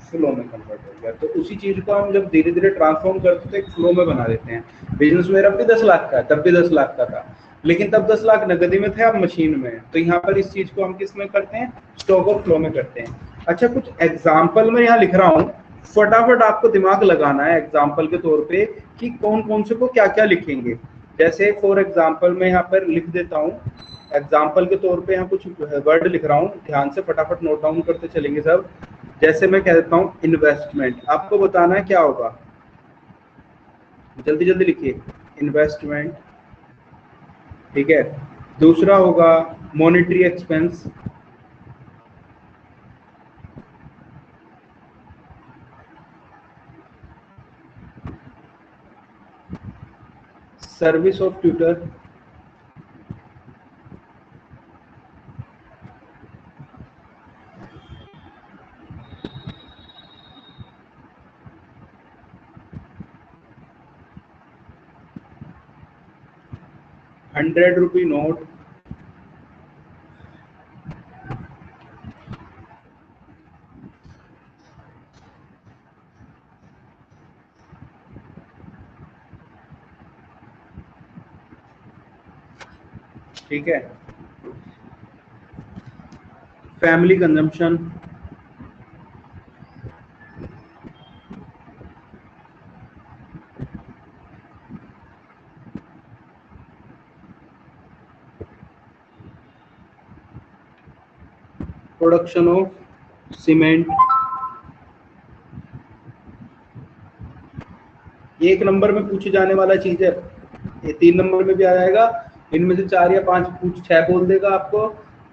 फ्लो में कन्वर्ट हो गया। तो उसी चीज को हम जब धीरे धीरे ट्रांसफॉर्म करते थे फ्लो में बना देते हैं। बिजनेस मेरा भी 10 लाख का, तब भी 10 लाख का था, लेकिन तब 10 लाख नगदी में थे, अब मशीन में। तो यहाँ पर इस चीज को हम किस में करते हैं, स्टॉक और फ्लो में करते हैं। अच्छा, कुछ एग्जाम्पल में यहाँ लिख रहा हूँ, फटाफट आपको दिमाग लगाना है एग्जाम्पल के तौर पे कि कौन कौन से को क्या क्या लिखेंगे। जैसे फॉर एग्जाम्पल मैं यहाँ पर लिख देता हूँ, एग्जाम्पल के तौर पे यहाँ कुछ वर्ड लिख रहा हूँ, ध्यान से फटाफट नोट डाउन करते चलेंगे सब। जैसे मैं कह देता हूँ इन्वेस्टमेंट, आपको बताना है क्या होगा, जल्दी जल्दी लिखिए, इन्वेस्टमेंट। ठीक है, दूसरा होगा monetary expense, service of tutor, ₹100 note, ठीक है, family consumption, production of cement. ये 1 नंबर में पूछे जाने वाला चीज है, ये 3 नंबर में भी आ जाएगा, इनमें से 4 या 5 पूछ 6 बोल देगा आपको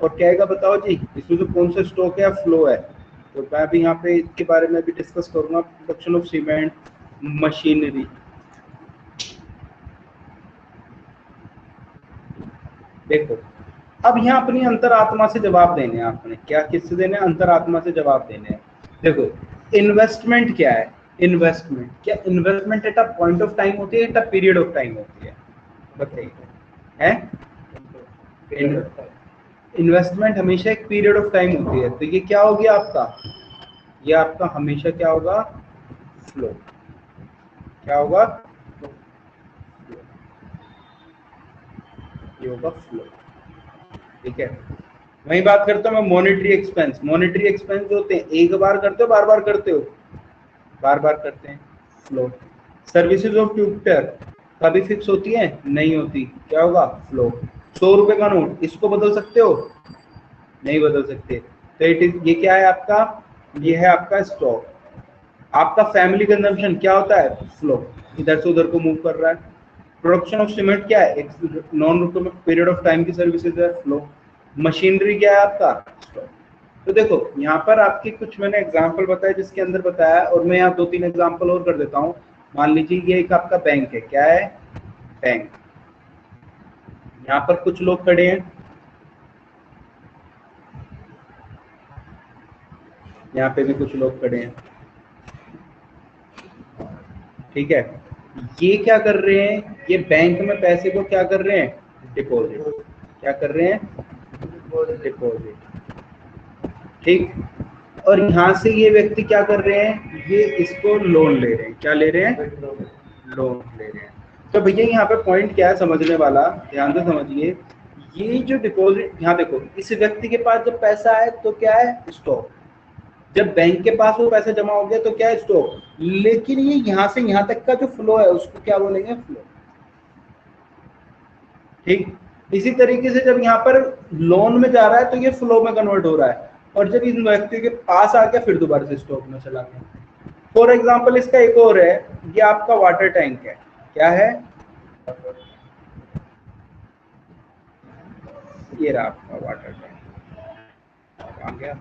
और कहेगा बताओ जी इसमें से कौन सा स्टॉक है या फ्लो है। तो मैं भी यहाँ पे इसके बारे में भी डिस्कस करूंगा, प्रोडक्शन ऑफ सीमेंट, मशीनरी। देखो अब यहाँ अपनी अंतरात्मा से जवाब देने हैं, आपने क्या किससे देने हैं, अंतरात्मा से जवाब देने हैं। देखो इन्वेस्टमेंट क्या है, इन्वेस्टमेंट क्या, investment at a point of time होती है, at a period of time होती है, बताइए है। इन्वेस्टमेंट हमेशा एक पीरियड ऑफ टाइम होती है, तो ये क्या हो गया आपका, ये आपका हमेशा क्या होगा, फ्लो, क्या होगा, ये होगा फ्लो। ठीक है, वही बात करता हूँ मैं मॉनेटरी एक्सपेंस। मॉनेटरी एक्सपेंस होते हैं एक बार करते हो, बार बार करते हो, बार बार करते हैं, फ्लो। सर्विसेज ऑफ ट्यूटर कभी फिक्स होती है, नहीं होती, क्या होगा, फ्लो। 100 रुपए का नोट, इसको बदल सकते हो, नहीं बदल सकते, तो इट इज, ये क्या है आपका, ये है आपका स्टॉक। आपका फैमिली कंजम्पशन क्या होता है, फ्लो, इधर से उधर को मूव कर रहा है। प्रोडक्शन ऑफ सीमेंट क्या है, एक नॉन पीरियड ऑफ टाइम की सर्विसेज है, फ्लो। मशीनरी क्या है आपका, स्टॉक। तो देखो यहाँ पर आपकी कुछ मैंने एग्जांपल बताया जिसके अंदर बताया, और मैं यहाँ 2-3 एग्जांपल और कर देता हूँ। मान लीजिए ये एक आपका बैंक है, क्या है, बैंक। यहाँ पर कुछ लोग खड़े हैं, यहाँ पे भी कुछ लोग खड़े हैं, ठीक है। ये क्या कर रहे हैं, ये बैंक में पैसे को क्या कर रहे हैं, डिपॉजिट। क्या कर रहे हैं, डिपॉजिट, ठीक। और यहाँ से ये व्यक्ति क्या कर रहे हैं, ये इसको लोन ले रहे हैं। क्या ले रहे हैं, लोन ले रहे हैं। तो भैया यहाँ पे पॉइंट क्या है समझने वाला, ध्यान से समझिए। ये जो डिपॉजिट, यहाँ देखो, इस व्यक्ति के पास जब पैसा है तो क्या है, स्टॉक। जब बैंक के पास वो पैसा जमा हो गया तो क्या है, स्टॉक। लेकिन ये यहाँ से यहाँ तक का जो फ्लो है उसको क्या बोलेंगे, फ्लो, ठीक। इसी तरीके से जब यहाँ पर लोन में जा रहा है तो ये फ्लो में कन्वर्ट हो रहा है, और जब इस व्यक्ति के पास आ गया फिर दोबारा से स्टॉक में चला गया। फॉर एग्जाम्पल इसका एक और है, ये आपका वाटर टैंक है। क्या है, ये रहा आपका वाटर टैंक। आ गया,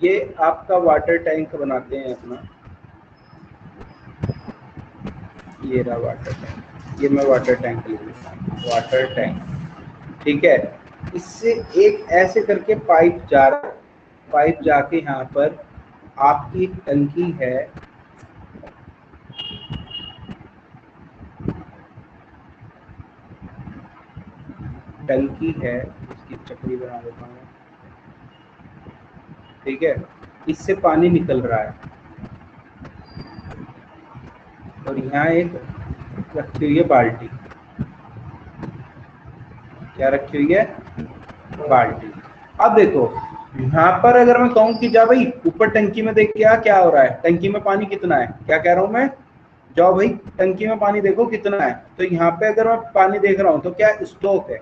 ये आपका वाटर टैंक बनाते हैं अपना, ये रहा वाटर टैंक। ये मैं वाटर टैंक ले लेता हूँ, वाटर टैंक, ठीक है। इससे एक ऐसे करके पाइप जा रहा है, पाइप जाके यहाँ पर आपकी एक टंकी है, टंकी है, इसकी चक्री बना देता हूँ, ठीक है। इससे पानी निकल रहा है, और यहाँ एक रखी हुई है बाल्टी। क्या रखी हुई है, बाल्टी। अब देखो यहाँ पर अगर मैं कहूँ कि जा भाई ऊपर टंकी में देख क्या क्या हो रहा है, टंकी में पानी कितना है, क्या कह रहा हूँ मैं, जाओ भाई टंकी में पानी देखो कितना है। तो यहाँ पे अगर मैं पानी देख रहा हूँ तो क्या स्टॉक है।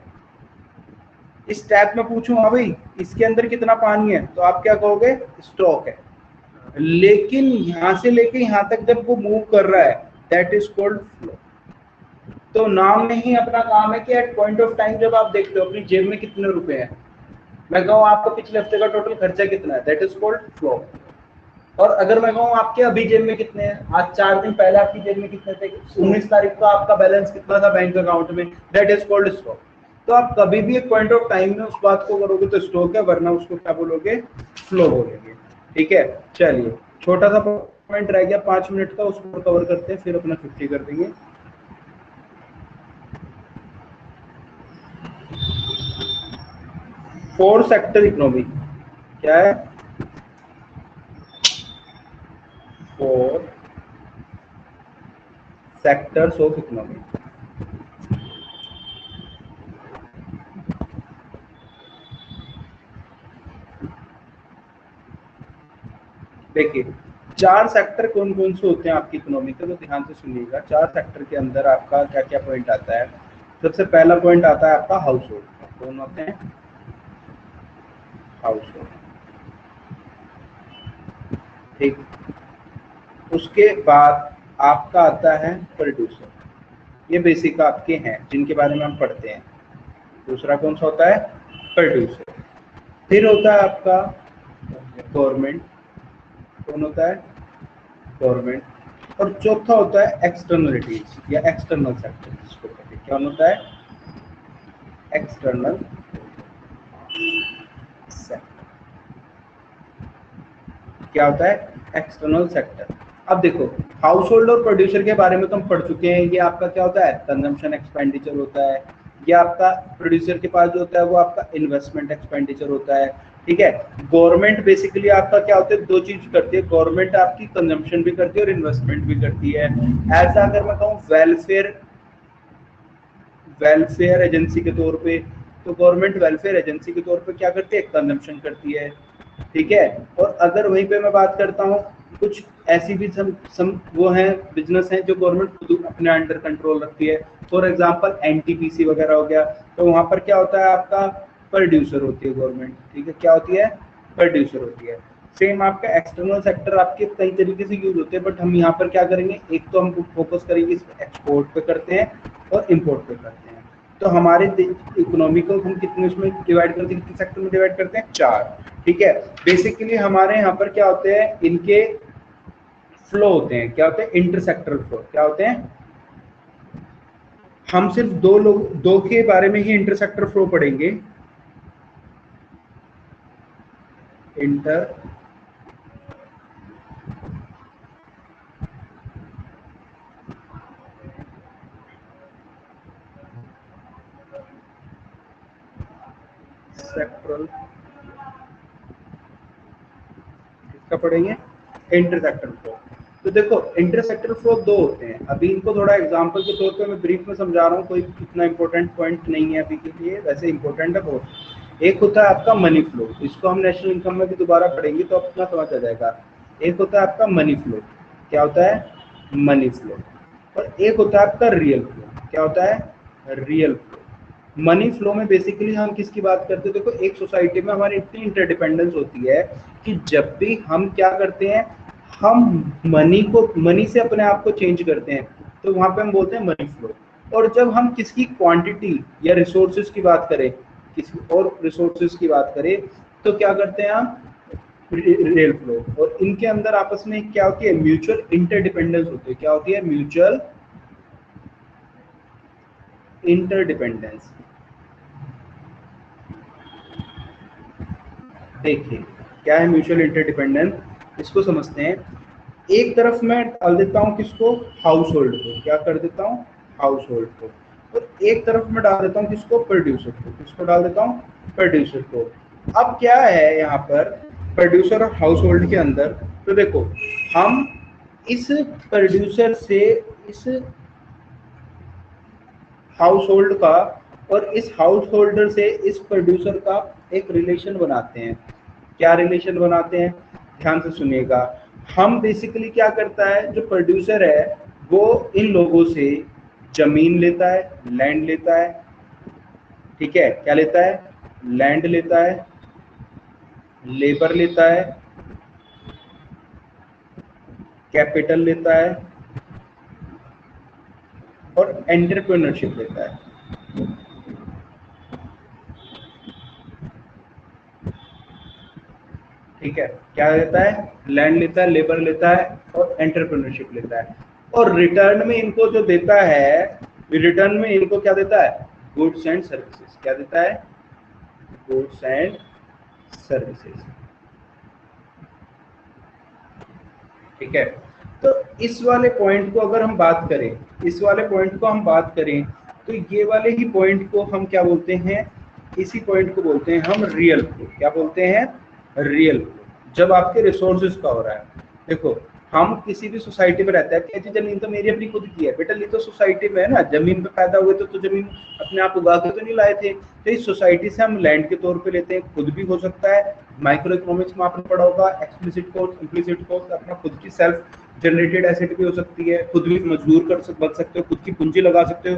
इस टैप में पूछूं, हाँ भाई इसके अंदर कितना पानी है, तो आप क्या कहोगे, स्टॉक है। लेकिन यहाँ से लेके यहाँ तक जब वो मूव कर रहा है, दैट इज कॉल्ड फ्लो। तो नाम में ही अपना काम है कि एट पॉइंट ऑफ टाइम जब आप देखते हो अपनी जेब में कितने रुपए हैं, मैं कहूँ आपका पिछले हफ्ते का टोटल खर्चा कितना है, दैट इज कॉल्ड फ्लो। और अगर मैं कहूँ आपके अभी जेब में कितने हैं, आज 4 दिन पहले आपकी जेब में कितने थे, 19 तारीख को आपका बैलेंस कितना था बैंक अकाउंट में, दैट इज कॉल्ड स्टॉक। तो आप कभी भी एक पॉइंट ऑफ टाइम में उस बात को करोगे तो स्टॉक है, वरना उसको क्या बोलोगे, फ्लो बोलेंगे, ठीक है। चलिए छोटा सा पॉइंट रह गया 5 मिनट का, उसको कवर करते हैं फिर अपना 50 कर देंगे। फोर सेक्टर इकोनॉमी क्या है, फोर सेक्टर्स ऑफ इकोनॉमी। देखिए 4 सेक्टर कौन कौन से होते हैं आपकी इकोनॉमी के, तो ध्यान से सुनिएगा। 4 सेक्टर के अंदर आपका क्या क्या पॉइंट आता है। सबसे पहला पॉइंट आता है आपका हाउस होल्ड। कौन होते हैं, हाउस होल्ड, ठीक। उसके बाद आपका आता है प्रोड्यूसर, ये बेसिक आपके हैं जिनके बारे में हम पढ़ते हैं। दूसरा कौन सा होता है, प्रोड्यूसर। फिर होता है आपका गवर्नमेंट, कौन होता है, गवर्नमेंट। और चौथा होता है एक्सटर्नलिटीज या एक्सटर्नल सेक्टर, जिसको कहते हैं। क्या होता है, एक्सटर्नल सेक्टर। क्या होता है, एक्सटर्नल सेक्टर। अब देखो हाउस होल्ड और प्रोड्यूसर के बारे में तो हम पढ़ चुके हैं। ये आपका क्या होता है, कंजम्पशन एक्सपेंडिचर होता है। ये आपका प्रोड्यूसर के पास जो होता है वो आपका इन्वेस्टमेंट एक्सपेंडिचर होता है, ठीक है। गवर्नमेंट बेसिकली आपका क्या होता है, 2 चीज करती है। गवर्नमेंट आपकी कंजम्पशन भी करती है और इन्वेस्टमेंट भी करती है। ऐसा अगर मैं कहूँ वेलफेयर एजेंसी के तौर पे, तो गवर्नमेंट वेलफेयर एजेंसी के तौर पे क्या करती है, कंजम्पशन करती है, ठीक है। और अगर वहीं पे मैं बात करता हूँ, कुछ ऐसी भी सम वो हैं, बिजनेस हैं जो गवर्नमेंट खुद अपने अंडर कंट्रोल रखती है। फॉर एग्जांपल एनटीपीसी वगैरह हो गया, तो वहां पर क्या होता है, आपका प्रोड्यूसर होती है गवर्नमेंट, ठीक है। क्या होती है, प्रोड्यूसर होती है। सेम आपका एक्सटर्नल सेक्टर आपके कई तरीके से यूज होते हैं, बट हम यहाँ पर क्या करेंगे, एक तो हम फोकस करेंगे इस एक्सपोर्ट पे करते हैं और इम्पोर्ट पे करते हैं। तो हमारे इकोनॉमी को हम कितने उसमें डिवाइड करते हैं, कितने सेक्टर में डिवाइड करते हैं, 4। ठीक है, बेसिकली हमारे यहाँ पर क्या होते हैं, इनके फ्लो होते हैं, क्या होते हैं, इंटरसेक्टरल फ्लो। क्या होते हैं, हम सिर्फ दो के बारे में ही इंटरसेक्टर फ्लो पढ़ेंगे। इंटर सेक्टरल, इसका पढ़ेंगे इंटरसेक्टरल फ्लो। तो देखो इंटरसेक्टरल फ्लो दो होते हैं, अभी इनको थोड़ा एग्जांपल के तौर पे मैं ब्रीफ में समझा रहा हूँ, कोई इतना इंपॉर्टेंट पॉइंट नहीं है अभी के लिए, वैसे इंपॉर्टेंट है बहुत। एक होता है आपका मनी फ्लो, इसको हम नेशनल इनकम में भी दोबारा पढ़ेंगे तो अपना समझ आ जाएगा। एक होता है आपका मनी फ्लो, क्या होता है, मनी फ्लो। और एक होता है आपका रियल फ्लो, क्या होता है, रियल फ्लो। मनी फ्लो में बेसिकली हम किसकी बात करते हैं, देखो एक सोसाइटी में हमारी इतनी इंटरडिपेंडेंस होती है कि जब भी हम क्या करते हैं, हम मनी से अपने आप को चेंज करते हैं, तो वहां पे हम बोलते हैं मनी फ्लो। और जब हम किसकी क्वांटिटी या रिसोर्सेज की बात करें, किसी और रिसोर्सेज की बात करें, तो क्या करते हैं हम, रियल फ्लो। और इनके अंदर आपस में क्या होती है, म्यूचुअल इंटरडिपेंडेंस होती है। क्या होती है, म्यूचुअल इंटरडिपेंडेंस। देखिए क्या है म्यूचुअल इंटरडिपेंडेंस, इसको समझते हैं। एक तरफ मैं डाल देता हूँ किसको, हाउस होल्ड को, क्या कर देता हूँ, हाउस होल्ड को। और एक तरफ मैं डाल देता हूँ किसको, प्रोड्यूसर को, किसको डाल देता हूँ, प्रोड्यूसर को। अब क्या है यहाँ पर प्रोड्यूसर और हाउस होल्ड के अंदर, तो देखो हम इस प्रोड्यूसर से इस हाउस होल्ड का और इस हाउस होल्डर से इस प्रोड्यूसर का एक रिलेशन बनाते हैं। क्या रिलेशन बनाते हैं, ध्यान से सुनिएगा। हम बेसिकली क्या करता है, जो प्रोड्यूसर है वो इन लोगों से जमीन लेता है, लैंड लेता है। ठीक है, क्या लेता है, लैंड लेता है, लेबर लेता है, कैपिटल लेता है और एंटरप्रेन्योरशिप लेता है। ठीक है, क्या लेता है, लैंड लेता है, लेबर लेता है और एंटरप्रेन्योरशिप लेता है। और रिटर्न में इनको जो देता है, रिटर्न में इनको क्या देता है, गुड्स एंड सर्विसेज। क्या देता है, गुड्स एंड सर्विसेज। ठीक है, तो इस वाले पॉइंट को अगर हम बात करें, इस वाले पॉइंट को हम बात करें, तो ये वाले ही पॉइंट को हम क्या बोलते हैं, इसी पॉइंट को बोलते हैं हम रियल फ्लो। क्या बोलते हैं, रियल फ्लो। जब आपके रिसोर्सेज का हो रहा है, देखो हम किसी भी सोसाइटी में रहते हैं, कहते जमीन तो मेरी अपनी खुद की है, बेटा ये तो सोसाइटी में है ना, जमीन पे पैदा हुए तो जमीन अपने आप उगा के तो नहीं लाए थे। तो इस सोसाइटी से हम लैंड के तौर पे लेते हैं, खुद भी हो सकता है, माइक्रो इकोनॉमिक्स में आपने पढ़ा होगा, एक्सप्लिसिट कॉस्ट, इम्प्लिसिट कॉस्ट, अपना खुद की सेल्फ जनरेटेड एसेट भी हो सकती है, खुद भी मजदूर बन सकते हो, खुद की पूंजी लगा सकते हो,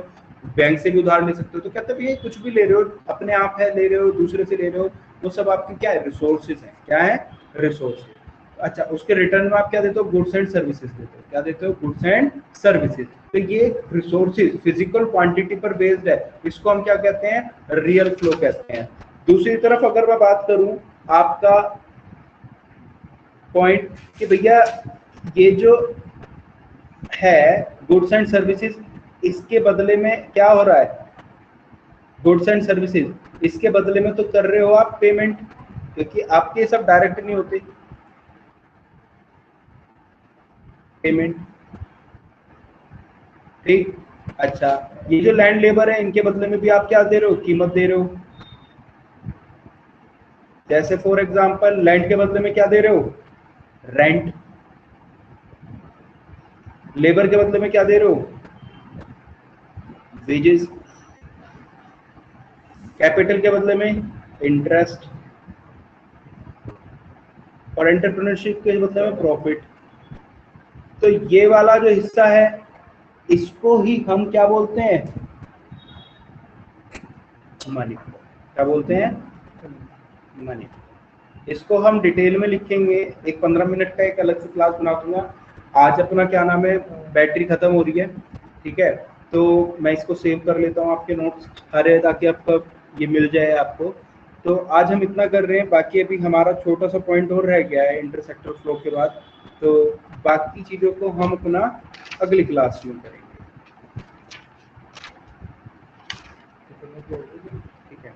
बैंक से भी उधार ले सकते हो। तो क्या तब ये कुछ भी ले रहे हो, अपने आप है ले रहे हो, दूसरे से ले रहे हो, वो सब आपके क्या है, रिसोर्सेज है। क्या है, रिसोर्सेज। अच्छा, उसके रिटर्न में आप क्या देते हो, गुड्स एंड सर्विसेज देते हो। क्या देते हो, गुड्स एंड सर्विसेज। तो ये रिसोर्सेज फिजिकल क्वांटिटी पर बेस्ड है, इसको हम क्या कहते हैं, रियल फ्लो कहते हैं। दूसरी तरफ अगर मैं बात करूं आपका पॉइंट कि भैया ये जो है गुड्स एंड सर्विसेज, इसके बदले में क्या हो रहा है, गुड्स एंड सर्विसेज, इसके बदले में तो कर रहे हो आप पेमेंट, क्योंकि आपके सब डायरेक्ट नहीं होते पेमेंट। ठीक, अच्छा, ये जो लैंड लेबर है इनके बदले में भी आप क्या दे रहे हो, कीमत दे रहे हो। जैसे फॉर एग्जांपल लैंड के बदले में क्या दे रहे हो, रेंट। लेबर के बदले में क्या दे रहे हो, वेजेस। कैपिटल के बदले में इंटरेस्ट। और एंटरप्रेन्योरशिप के बदले में प्रॉफिट। तो ये वाला जो हिस्सा है इसको ही हम क्या बोलते हैं, मनी। क्या बोलते हैं, मनी। इसको हम डिटेल में लिखेंगे, एक 15 मिनट का एक अलग से क्लास बना दूंगा। आज अपना क्या नाम है, बैटरी खत्म हो रही है, ठीक है, तो मैं इसको सेव कर लेता हूँ आपके नोट्स सारे, ताकि आपका ये मिल जाए आपको। तो आज हम इतना कर रहे हैं, बाकी अभी हमारा छोटा सा पॉइंट और रह गया है इंटरसेक्टर फ्लो के बाद, तो बाकी चीज़ों को हम अपना अगली क्लास में करेंगे। ठीक है।